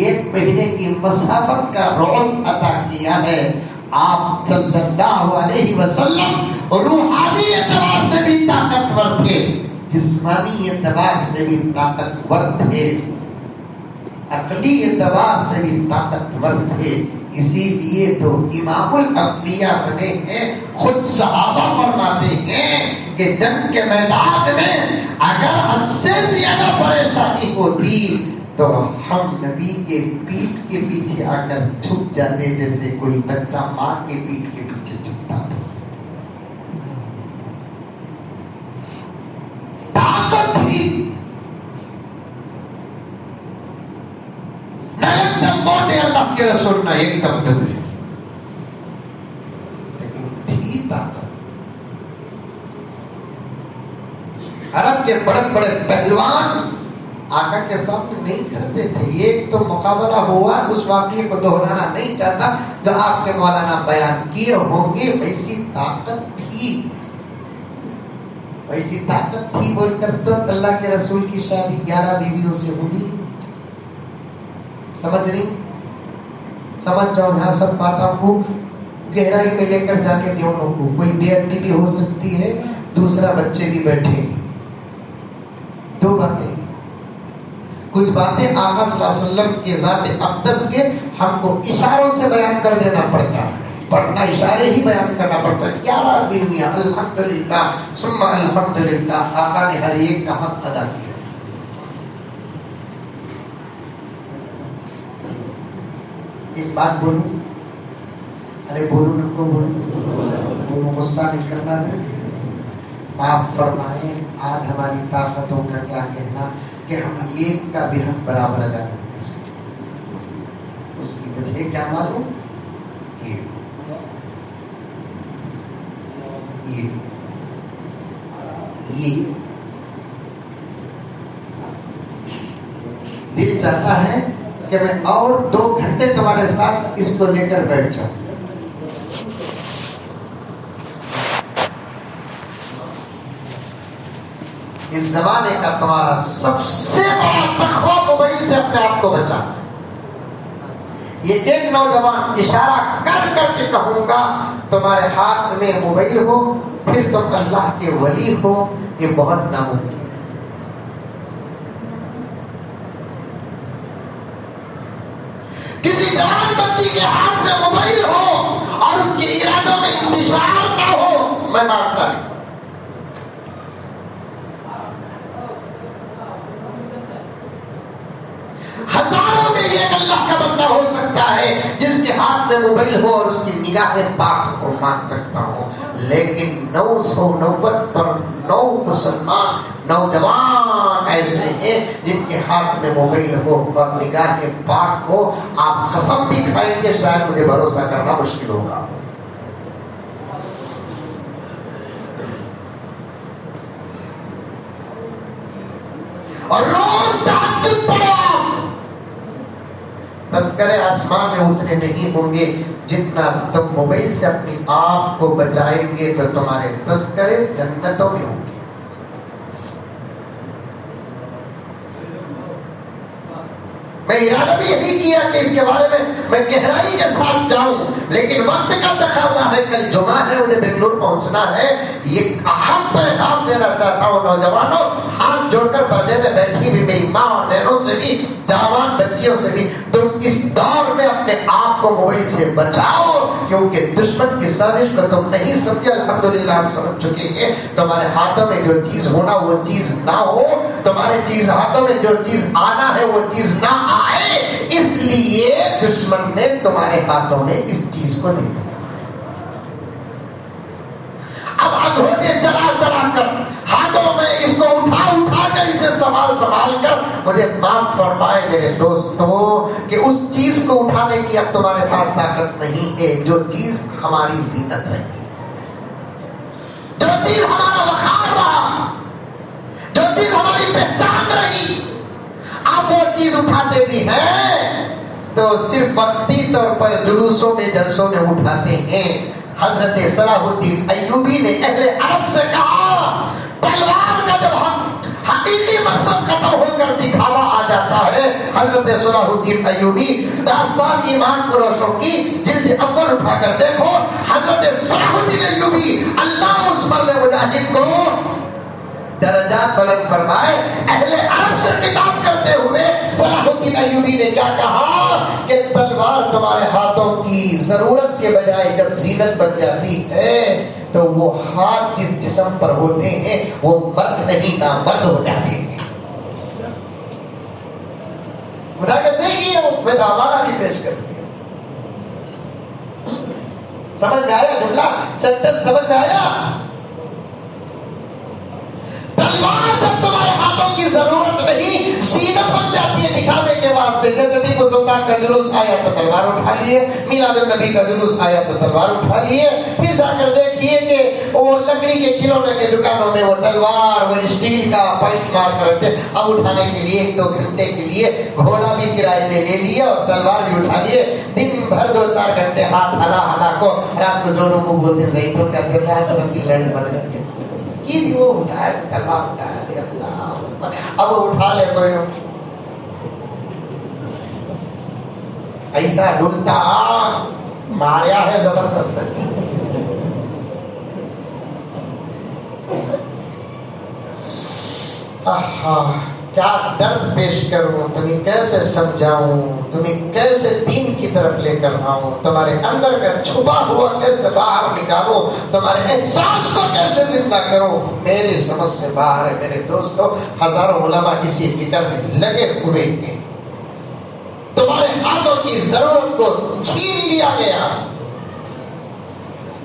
1 مہینے کی مسافت کا رعب عطا کیا ہے. آپ صلی اللہ علیہ وسلم روحانی اعتبار سے بھی طاقتور تھے, جسمانی اعتبار سے بھی طاقتور تھے, عقلی اعتبار سے بھی طاقتور تھے. اسی لیے تو امام الانبیاء بنے ہیں. خود صحابہ فرماتے ہیں کہ جنگ کے میدان میں اگر حد سے زیادہ پریشانی ہوتی تو ہم نبی کے پیٹھ کے پیچھے آ کر چھپ جاتے, جیسے کوئی بچہ ماں کے پیٹھ کے پیچھے چھپتا تھا. طاقت تھی, نہ ایک دم موٹے اللہ کے رسول, نہ ایک دم دبلے, لیکن تھی طاقت. عرب کے بڑے بڑے پہلوان آقا کے سامنے نہیں کھڑتے تھے. ایک تو مقابلہ ہوا, اس واقعے کو دہرانا نہیں چاہتا جو آپ کے مولانا بیان کیے ہوں گے. ویسی طاقت تھی, ویسی طاقت تھی. بول کر تو اللہ کے رسول کی شادی 11 بیویوں سے ہوئی. سمجھ نہیں, سمجھ جاؤ. یہاں سب باتوں کو گہرائی میں لے کر جانے دیں. انہوں کو کوئی بے ادبی بھی ہو سکتی ہے, دوسرا بچے بھی بیٹھے. 2 باتیں, کچھ باتیں آقا صلی اللہ علیہ وسلم کے ذات اقدس کے ہم کو اشاروں سے بیان کر دینا پڑتا ہے, پڑھنا اشارے ہی بیان کرنا پڑتا ہے. 11 بیویاں, الحمدللہ ثم الحمدللہ, آقا نے ہر ایک کا حق ادا کیا. ایک بات بولوں, ارے بولو نہ کو بولو, غصہ نہیں کرنا ہے. معاف فرمائیں, آج ہماری طاقتوں کا کیا کہنا کہ ہم ایک کا بھی حق برابر ادا کرتے ہیں. اس کی وجہ کیا معلوم؟ یہ دل چاہتا ہے کہ میں اور 2 گھنٹے تمہارے ساتھ اس کو لے کر بیٹھ جاؤں. اس زمانے کا تمہارا سب سے بڑا تقویٰ موبائل سے اپنے آپ کو بچانا. یہ ایک نوجوان اشارہ کر کر کے کہوں گا, تمہارے ہاتھ میں موبائل ہو پھر تم اللہ کے ولی ہو, یہ بہت ناممکن. کسی جوان بچی کے ہاتھ میں موبائل ہو اور اس کے ارادوں میں انتشار نہ ہو, میں مانتا نہیں. ہزاروں میں ایک اللہ کا بندہ ہو سکتا ہے جس کے ہاتھ میں موبائل ہو اور اس کی نگاہ پاک کو مان سکتا ہوں, لیکن 990 پر 9 مسلمان نوجوان ایسے ہیں جن کے ہاتھ میں موبائل ہو اور نگاہ پاک ہو. آپ قسم بھی کھائیں گے, شاید مجھے بھروسہ کرنا مشکل ہوگا. اور روز تہجد پڑھو. تذکرے آسمان میں اتنے نہیں ہوں گے جتنا تم موبائل سے اپنی آپ کو بچائیں گے تو تمہارے تذکرے جنتوں میں ہوں گے. میں ارادہ بھی یہی کیا کہ اس کے بارے میں گہرائی کے ساتھ جاؤں, لیکن وقت کا تقاضا ہے. کل جمعہ ہے, مجھے بنگلور پہنچنا ہے. یہ اہم پیغام دینا چاہتا ہوں نوجوانوں, ہاتھ جوڑ کر پردے میں بیٹھی ہوئی میری ماں اور بہنوں سے بھی, جوان بچیوں سے بھی, تم اس دور میں اپنے آپ کو موبائل سے بچاؤ, کیونکہ دشمن کی سازش کو تم نہیں سمجھے. الحمدللہ ہم سمجھ چکے ہیں. تمہارے ہاتھوں میں جو چیز ہونا وہ چیز نہ ہو, تمہارے چیز ہاتھوں میں جو چیز آنا ہے وہ چیز نہ آئے, اس لیے دشمن نے تمہارے ہاتھوں میں اس چیز کو دے دیا. اب انہوں نے چلا چلا کر ہاتھوں میں اس کو اٹھا کر اسے سنبھال کر, مجھے معاف فرمائے میرے دوستوں کہ اس چیز کو اٹھانے کی اب تمہارے پاس طاقت نہیں ہے جو چیز ہماری زینت رہی, جو چیز ہمارا وقار رہا, جو چیز ہماری پہچان رہی. آپ وہ چیز اٹھاتے بھی ہیں تو صرف وقتی طور پر جلوسوں میں جلسوں میں اٹھاتے ہیں. حضرت صلاح الدین ایوبی نے اہل عرب سے کہا, تلوار کا جب ہم حقیقی مقصد ختم ہو کر دکھاوا آ جاتا ہے. حضرت صلاح الدین ایوبی داستان ایمان فروشوں کی جلد اول اٹھا کر دیکھو. حضرت صلاح الدین ایوبی اللہ اس مرد مجاہد کو درجات بلند فرمائے. اہل عرب سے خطاب کرتے ہوئے صلاح الدین ایوبی نے کیا کہا کہ تلوار تمہارے ہاتھوں کی ضرورت کے بجائے جب زینت بن جاتی ہے تو وہ ہاتھ جس جسم پر ہوتے ہیں وہ مرد نہیں نامرد ہو جاتے ہیں. خدا کے دیکھیے میں حوالہ بھی پیش کر دیا. سمجھ میں آیا جملہ؟ سینٹنس سمجھ میں آیا؟ تلوار جب تمہارے ہاتھوں کی ضرورت نہیں زینت بن جاتی ہے دکھاوے کے واسطے. جیسے ٹیپو سلطان کا جلوس آیا تو تلوار اٹھا لیے, میلاد النبی کا جلوس آیا تو تلوار اٹھا لیے. پھر جا کر دیکھیے کہ وہ لکڑی کے کھلونے کے دکانوں میں وہ تلوار وہ اسٹیل کا پائپ مار کر رکھتے. اب اٹھانے کے لیے 1-2 گھنٹے کے لیے گھوڑا بھی کرائے میں لے لیا اور تلوار بھی اٹھا لیے. دن بھر 2-4 گھنٹے ہاتھ ہلا کو رات کو جوروں کو بولتے زیتون کا دل رات رنگ لڑ بن گئے کی تھی وہ اٹھایا تو تلوار اٹھایا دے اللہ. اب اٹھا لے کوئی ایسا ڈلتا ماریا ہے زبردست. کیا درد پیش کروں, تمہیں کیسے سمجھاؤں, تمہیں کیسے دین کی طرف لے کر آؤں, تمہارے اندر کا چھپا ہوا کیسے باہر نکالوں, تمہارے احساس کو کیسے زندہ کروں, میری سمجھ سے باہر ہے. میرے دوستوں ہزاروں علماء اسی فکر میں لگے ہوئے تھے. تمہارے ہاتھوں کی ضرورت کو چھین لیا گیا,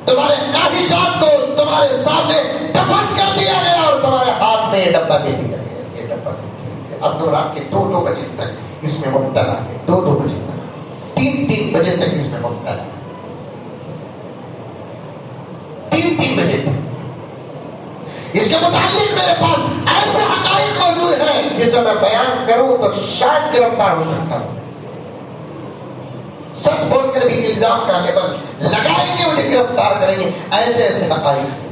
تمہارے خواہشات کو تمہارے سامنے دفن کر دیا گیا اور تمہارے ہاتھ میں یہ ڈبہ دے دیا گیا. یہ ڈبہ دے دیا گیا. اب تو رات کے 2-2 بجے تک اس میں مبتلا ہے. 2-2 بجے تک 3-3 بجے تک اس میں مبتلا ہے. 3-3 بجے تک اس کے متعلق میرے پاس ایسے حقائق موجود ہیں جسے میں بیان کروں تو شاید گرفتار ہو سکتا ہوں. سچ بول کر بھی الزام کا لیبل لگائیں گے, مجھے گرفتار کریں گے. ایسے ایسے حقائق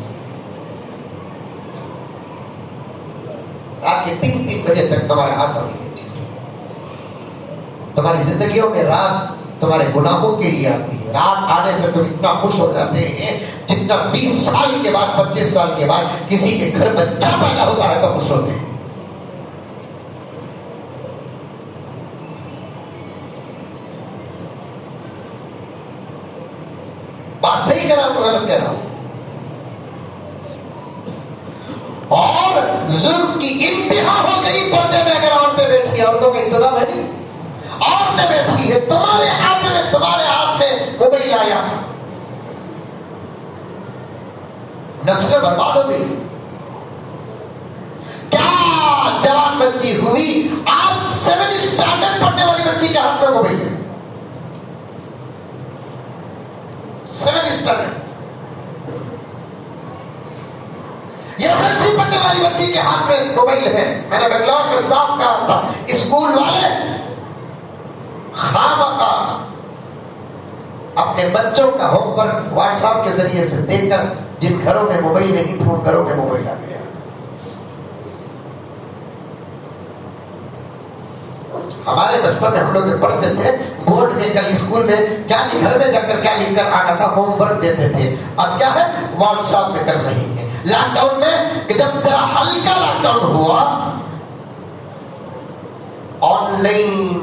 تاکہ 3-3 بجے تک تمہارے ہاتھوں میں یہ چیز تمہاری زندگیوں میں رات تمہارے گناہوں کے لیے آتی ہے. رات آنے سے تم اتنا خوش ہو جاتے ہیں جتنا 20 سال کے بعد 25 سال کے بعد کسی کے گھر بچہ پیدا ہوتا ہے تو خوش ہوتے ہیں. بات صحیح کہہ رہا ہوں, غلط کہہ رہا ہوں. اور ظلم کی انتہا ہو گئی پردے میں. اگر عورتیں بیٹھی ہیں, عورتوں کا انتظام ہے نہیں, عورتیں بیٹھی ہے تمہارے ہاتھ میں موبائل آیا, نسلیں برباد ہو گئی. کیا جوان بچی ہوئی آج 7 اسٹینڈرڈ پڑھنے والی بچی کے ہاتھ میں موبائل ہے. 7 اسٹینڈرڈ ایسے پڑھنے والی بچی کے ہاتھ میں موبائل ہے. میں نے بنگلور میں صاف کہا تھا اسکول والے خامخواہ اپنے بچوں کا ہوم ورک واٹس ایپ کے ذریعے سے دے کر, جن گھروں میں موبائل نہیں تھے ان گھروں میں موبائل آ گیا. ہمارے بچپن میں ہم لوگ جب پڑھتے تھے بورڈ میں کل اسکول میں کیا گھر میں جا کر کیا لکھ کر آنا تھا, ہوم ورک دیتے تھے. اب کیا ہے واٹس ایپ میں کر رہی ہیں. لاک ڈاؤن میں جب ذرا ہلکا لاک ڈاؤن ہوا, آن لائن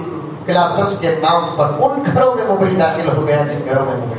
کلاسز کے نام پر ان گھروں میں موبائل داخل ہو گیا جن گھروں میں موبائل.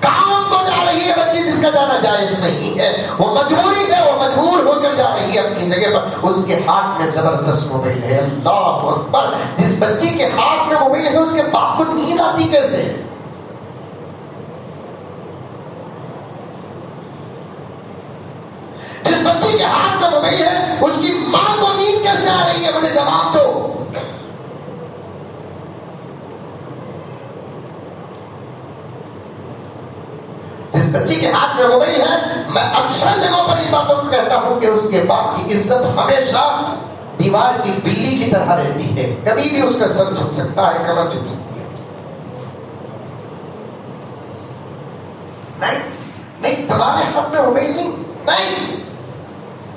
کام کو جا رہی ہے بچی جس کا جانا جائز نہیں ہے, وہ مجبوری ہے, وہ مجبور ہو کر جا رہی ہے اپنی جگہ پر, اس کے ہاتھ میں زبردست موبائل ہے. اللہ اکبر. جس بچی کے ہاتھ میں موبائل ہے اس کے باپ کو نیند آتی کیسے؟ جس بچی کے ہاتھ میں موبائل ہے اس کی ماں کو نیند کیسے آ رہی ہے؟ مجھے جواب دو. جس بچی کے ہاتھ میں موبائل ہے, میں اکثر جگہوں پر ان باتوں کو کہتا ہوں کہ اس کے باپ کی عزت ہمیشہ دیوار کی بلی کی طرح رہتی ہے. کبھی بھی اس کا سر جھک سکتا ہے, کمر جھک سکتی ہے. نہیں تمہارے ہاتھ میں موبائل نہیں،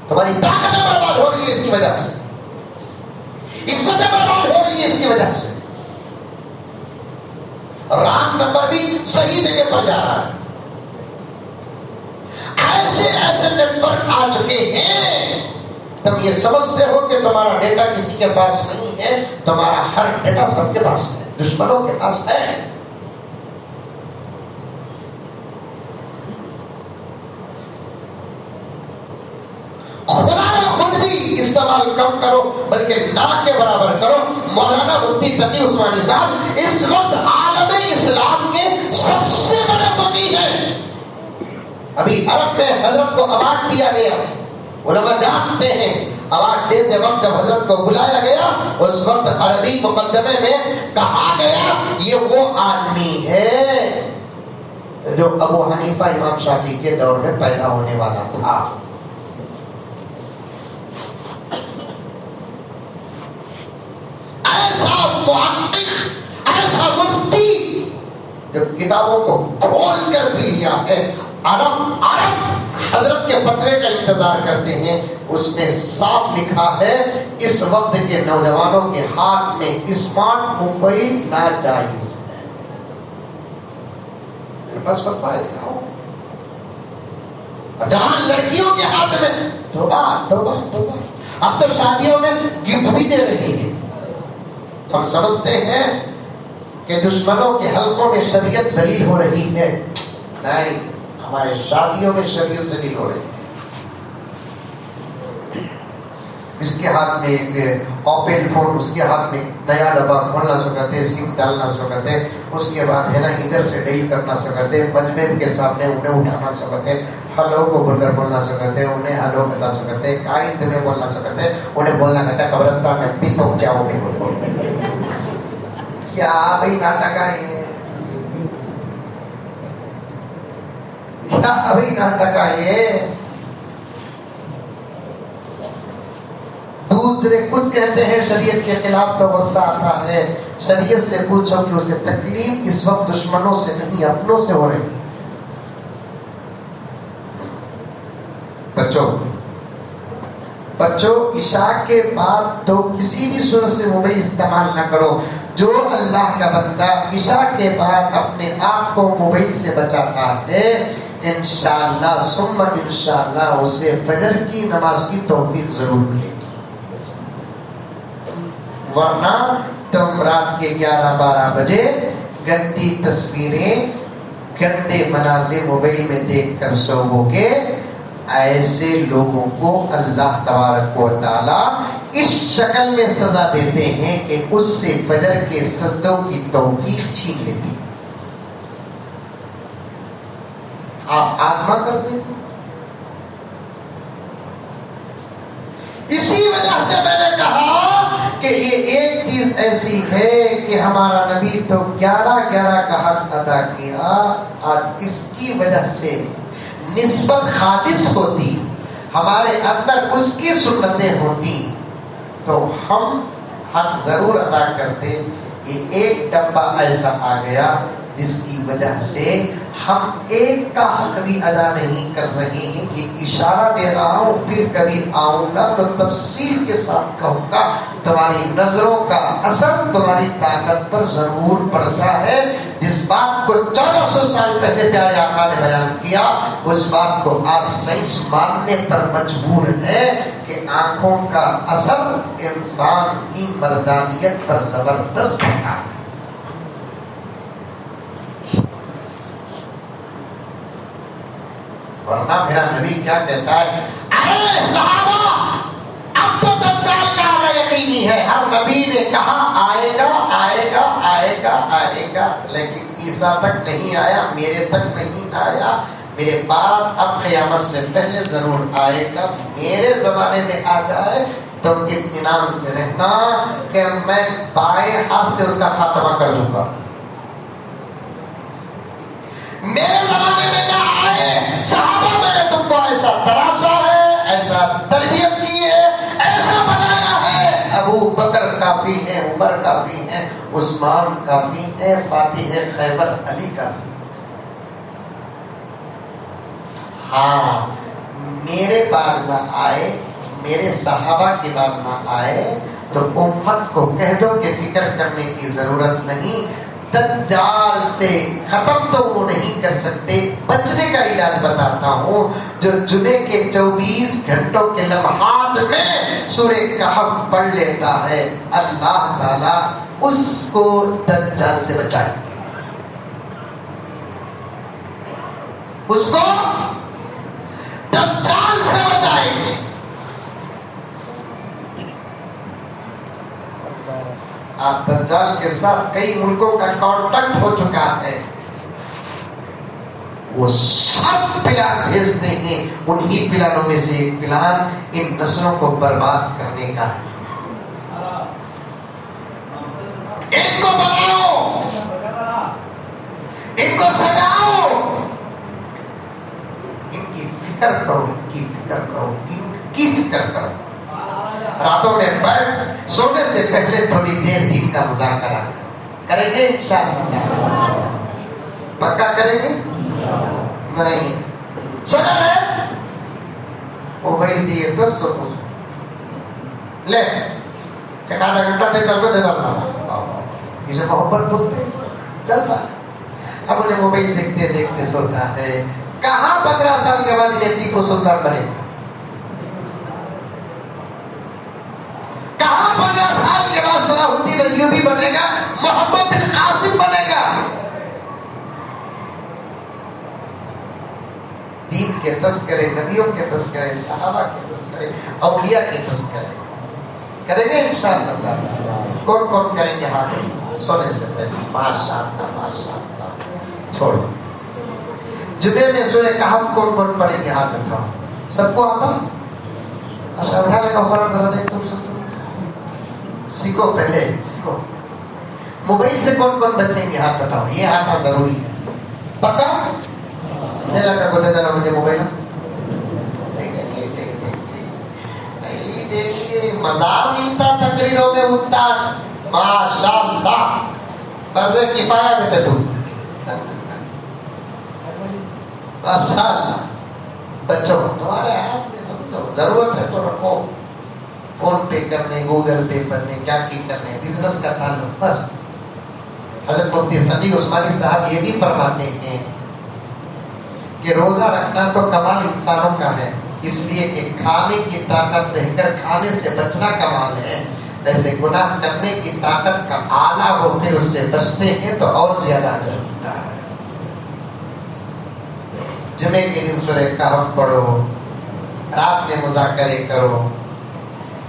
تمہاری طاقتیں برباد ہو رہی ہے اس کی وجہ سے، عزتیں برباد ہو رہی ہے اس کی وجہ سے، رانگ نمبر بھی صحیح جگہ پر جا رہا ہے، ایسے نیٹ ورک آ چکے ہیں، تم یہ سمجھتے ہو کہ تمہارا ڈیٹا کسی کے پاس نہیں ہے، تمہارا ہر ڈیٹا سب کے پاس ہے، دشمنوں کے پاس ہے۔ خدا نے خود بھی استعمال کم کرو بلکہ نہ کے برابر کرو۔ مولانا مفتی تقی عثمانی صاحب اس وقت عالم اسلام کے سب سے بڑے فقیہ ہیں۔ ابھی عرب میں حضرت کو اوارڈ دیا گیا، علماء جانتے ہیں اوارڈ دیتے وقت جب حضرت کو بلایا گیا اس وقت عربی مقدمے میں کہا گیا یہ وہ آدمی ہے جو ابو حنیفہ امام شافعی کے دور میں پیدا ہونے والا تھا۔ ایسا محقق، ایسا مفتی جو کتابوں کو کھول کر بھی لیا ہے۔ عرب حضرت کے فتوے کا انتظار کرتے ہیں، اس نے صاف لکھا ہے اس وقت کے نوجوانوں کے ہاتھ میں اسمارٹ موبائل ناجائز ہے۔ میرے پاس فتویٰ ہے، دکھاؤ۔ اور جوان لڑکیوں کے ہاتھ میں توبہ توبہ توبہ، اب تو شادیوں میں گفٹ بھی دے رہی ہیں۔ ہم سمجھتے ہیں کہ دشمنوں کے حلقوں میں شریعت ذلیل ہو رہی ہے، نہیں، ہمارے شادیوں میں شریعت ذلیل ہو رہی ہے۔ اس کے ہاتھ میں ایک اوپن فون، اس کے ہاتھ میں نیا ڈبہ کھولنا سکھاتے، سم ڈالنا سکھاتے، اس کے بعد ہے نا ادھر سے ڈیل کرنا سکھاتے، مجمع کے سامنے انہیں اٹھانا سکھاتے، ہلو کو برگر بولنا سکھاتے، انہیں ہلو کرنا سکھاتے، قائد میں بولنا سکھاتے، انہیں بولنا کہتا ہے قبرستان میں بھی پہنچ جاؤ بھی بول۔ کیا بھائی ناٹک آئے، کیا ابھی ناٹک آئے۔ دوسرے کچھ کہتے ہیں شریعت کے خلاف تو غصہ آتا ہے، شریعت سے پوچھو کہ اسے تکلیف اس وقت دشمنوں سے نہیں اپنوں سے ہو رہی۔ بچوں عشاء کے بعد تو کسی بھی صورت سے موبائل استعمال نہ کرو۔ جو اللہ کا بندہ عشاء کے بعد اپنے آپ کو موبائل سے بچاتا ہے انشاءاللہ ثم انشاءاللہ اسے فجر کی نماز کی توفیق ضرور ملے گی، ورنہ تم رات کے 11-12 بجے گندی تصویریں، گندے مناظر موبائل میں دیکھ کر سوو گے۔ ایسے لوگوں کو اللہ تبارک و تعالی اس شکل میں سزا دیتے ہیں کہ اس سے فجر کے سجدوں کی توفیق چھین لیتے ہیں۔ آپ آزما کر دیں۔ اسی وجہ سے میں نے کہا کہ یہ ایک چیز ایسی ہے کہ ہمارا نبی تو 11 کا حق ادا کیا، اور اس کی وجہ سے نسبت خالص ہوتی، ہمارے اندر اس کی سنتیں ہوتی تو ہم حق ضرور ادا کرتے۔ یہ ایک ڈبہ ایسا آ گیا جس کی وجہ سے ہم ایک کا حق بھی ادا نہیں کر رہے ہیں۔ یہ اشارہ دے رہا ہوں، پھر کبھی آؤں گا تو تفصیل کے ساتھ کہوں گا۔ تمہاری نظروں کا اثر تمہاری طاقت پر ضرور پڑتا ہے۔ جس بات کو 1400 سال پہلے پیارے آقا نے بیان کیا، اس بات کو آج سائنس ماننے پر مجبور ہے کہ آنکھوں کا اثر انسان کی مردانیت پر زبردست ہے۔ ورنہ میرا نبی کیا کہتا ہے، ارے صحابہ اب تو دجال کا آنا یقینی ہے۔ ہر نبی نے کہا آئے گا آئے گا آئے گا آئے گا، لیکن عیسیٰ تک نہیں آیا، میرے تک نہیں آیا، میرے بعد اب قیامت سے پہلے ضرور آئے گا۔ میرے زمانے میں آ جائے تم اطمینان سے رہنا کہ میں بائیں ہاتھ سے اس کا خاتمہ کر دوں گا۔ میرے زمانے میں نہ آئے صحابہ، میں نے تم کو ایسا تراشا ہے، ایسا تربیت کی ہے، ایسا بنایا ہے۔ ابو بکر کافی ہے، عمر کافی ہے، عثمان کافی ہے، فاتح خیبر علی کافی۔ ہاں میرے بعد نہ آئے، میرے صحابہ کے بعد نہ آئے تو امت کو کہہ دو کہ فکر کرنے کی ضرورت نہیں، دجال سے ختم تو وہ نہیں کر سکتے، بچنے کا علاج بتاتا ہوں۔ جو جمعے کے 24 گھنٹوں کے لمحات میں سورہ کہف پڑھ لیتا ہے، اللہ تعالیٰ اس کو دجال سے بچائے، اس کو دجال سے بچائیں گے۔ آپ دجال کے ساتھ کئی ملکوں کا کانٹیکٹ ہو چکا ہے، وہ سب پلان بھیجتے ہیں، انہی پلانوں میں سے ایک پلان ان نسلوں کو برباد کرنے کا ہے۔ ان کو بناؤ، ان کو سجاؤ، ان کی فکر کرو، ان کی فکر کرو، ان کی فکر کرو۔ راتوں میں بیٹھ سونے سے پہلے تھوڑی دیر دین کا مذاکرہ کریں گے انشاءاللہ، پکا کریں گے؟ نہیں سوچا ہے موبائل دیے 10 سو لے ایک آدھا گھنٹہ دے کر دے ڈالنا، اسے محبت بولتے چل رہا ہے۔ اب انہیں موبائل دیکھتے دیکھتے سوتا ہے، کہاں 15 سال کے بعد انہیں ٹیپو سلطان بنے گا، کہاں 15 سال کے بعد صلاح الدین ایوبی بنے گا، محمد بن قاسم بنے گا۔ دین کے تذکرے، نبیوں کے تذکرے، صحابہ کے تذکرے، اولیاء کے تذکرے کریں گے انشاءاللہ تعالی۔ کون کون کریں گے ہاتھ سونے سے پہلے؟ ماشاءاللہ ماشاءاللہ۔ چھوڑو جمعے میں سورہ کہف کون کون پڑھیں گے ہاتھ اٹھاؤ، سب کو آتا؟ اچھا اٹھانے کا فرق ذرا دیکھ تم سب سیکھو، پہلے سیکھو۔ موبائل سے کون کون بچیں گے ہاتھ اٹھاؤ، یہ آنا ضروری ہے، پکا؟ نہیں لگا کو دے دینا مجھے موبائل، نہیں دیکھیے مزار ملتا تقریروں میں استاد ماشاءاللہ، فرض کفایہ بیٹے تم ماشاءاللہ۔ بچوں تمہارے ہاتھ میں تو ضرورت ہے تو رکھو، فون پے کرنے، گوگل پے کرنے، کیا کی کرنے، بزنس کا تعلق بس۔ حضرت مفتی ثنی عثمانی صاحب یہ بھی فرماتے ہیں کہ روزہ رکھنا تو کمال انسانوں کا ہے، اس لیے کہ کھانے کی طاقت رہ کر کھانے سے بچنا کمال ہے، ویسے گناہ کرنے کی طاقت کا آلہ ہو پھر اس سے بچتے ہیں تو اور زیادہ اجر ملتا ہے۔ جمعے کے دن سورہ کہف پڑھو، رات میں مذاکرے کرو،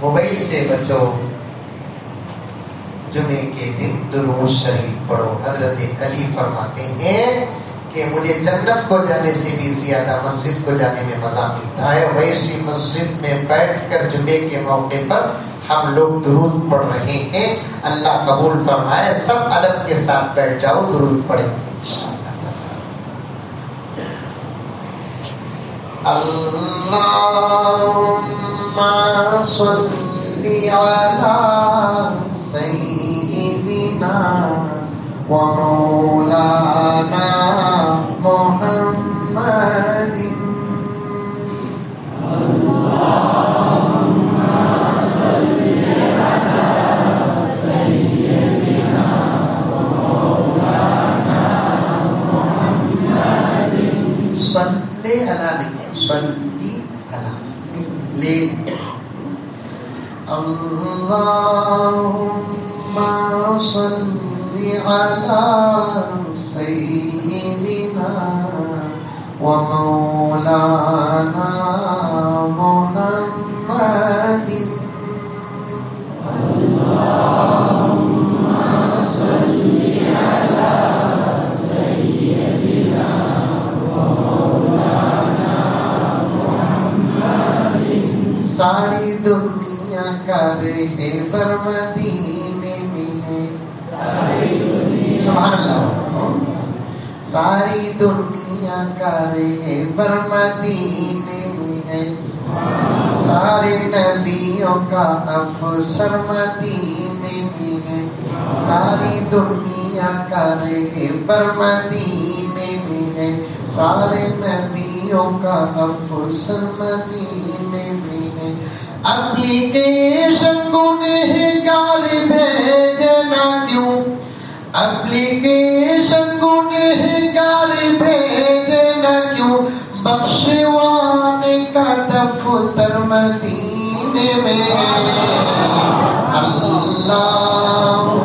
موبائل سے بچو، جمعے کے دن درود شریف پڑھو۔ حضرت علی فرماتے ہیں کہ مجھے جنت کو جانے سے بھی زیادہ مسجد کو جانے میں مزہ ملتا ہے، ویسی مسجد میں بیٹھ کر جمعے کے موقع پر ہم لوگ درود پڑھ رہے ہیں، اللہ قبول فرمائے۔ سب ادب کے ساتھ بیٹھ جاؤ، درود پڑھیں گے انشاءاللہ۔ اللہم صلی علی سیدنا و مولانا محمد۔ صلی علی صلی علی لیٹ اللہم صلی علی سیدنا و مولانا محمد۔ ساری دنیا کا رہبر مدینے میں ہے، سبحان اللہ۔ ساری دنیا کا رہبر مدینے میں ہے، سارے نبیوں کا افسر مدینے میں ہے، ساری دنیا کا رہبر مدینے میں ہے، سارے نبی نبیوں کا افسر مدینے میں ہے اپلیکیشن گنہگار بھیجنا کیوں اپلیکیشن گنہگار بھیجنا کیوں بخشوانے کا دفتر مدینے میں اللہم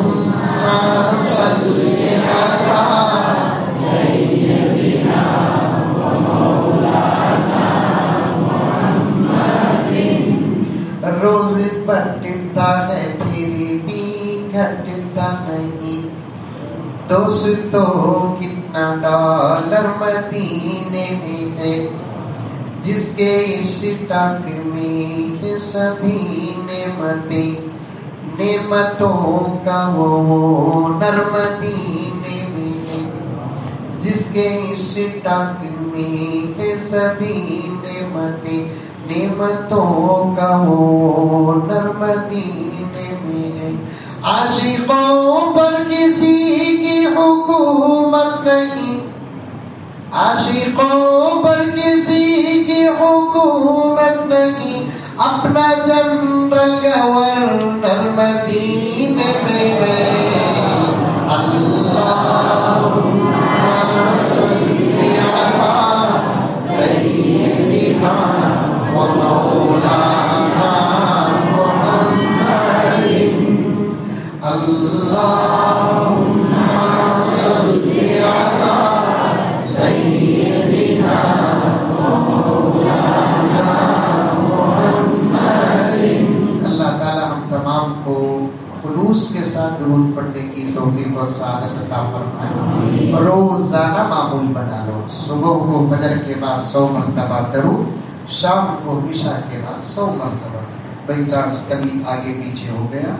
صلی علی سیدنا و مولانا محمد روز بڑھتا ہے پھر بھی گھٹتا نہیں دوستو کتنا ڈالر مدینے میں ہے جس کے اسٹاک میں ہے سبھی نعمتیں نعمتوں کا وہ نر مدینے میں ہے جس کے اسٹاک میں ہے سبھی نعمتیں نعمتوں کا وہ نر مدینے میں ہے عاشقوں پر کسی کی حکومت نہیں عاشقوں پر کسی کی حکومت نہیں اپنا جنرل گورنر مدینے میں ہے اللہم صلی علی سیدنا و مولانا محمد اللہم صلی علی سیدنا و مولانا محمد اللہ تعالی ہم تمام کو خلوص کے ساتھ درود پڑھنے کی توفیق اور سعادت عطا فرمائے روزانہ معمول بنا لو صبح کو فجر کے بعد 100 مرتبہ درود شام کو عشاء کے بعد 100 مرتبہ بائی چانس کبھی آگے پیچھے ہو گیا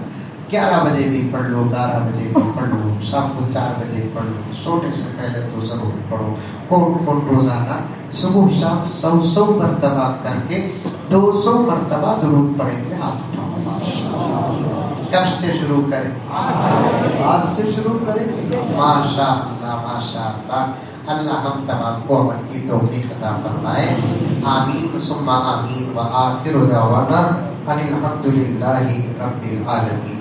11 بجے بھی پڑھ لو 12 بجے بھی پڑھ لو شام کو 4 بجے پڑھ لو سونے سے پہلے تو ضرور پڑھو کون روزانہ صبح شام 100 مرتبہ کر کے 200 مرتبہ درود پڑھیں گے آپ کب سے شروع کریں آج سے شروع کریں گے ماشاء اللہ اللہ ہم تمام کو عمل کی توفیق عطا فرمائے آمین ثم آمین وآخر دعوانا ان الحمد للہ رب العالمین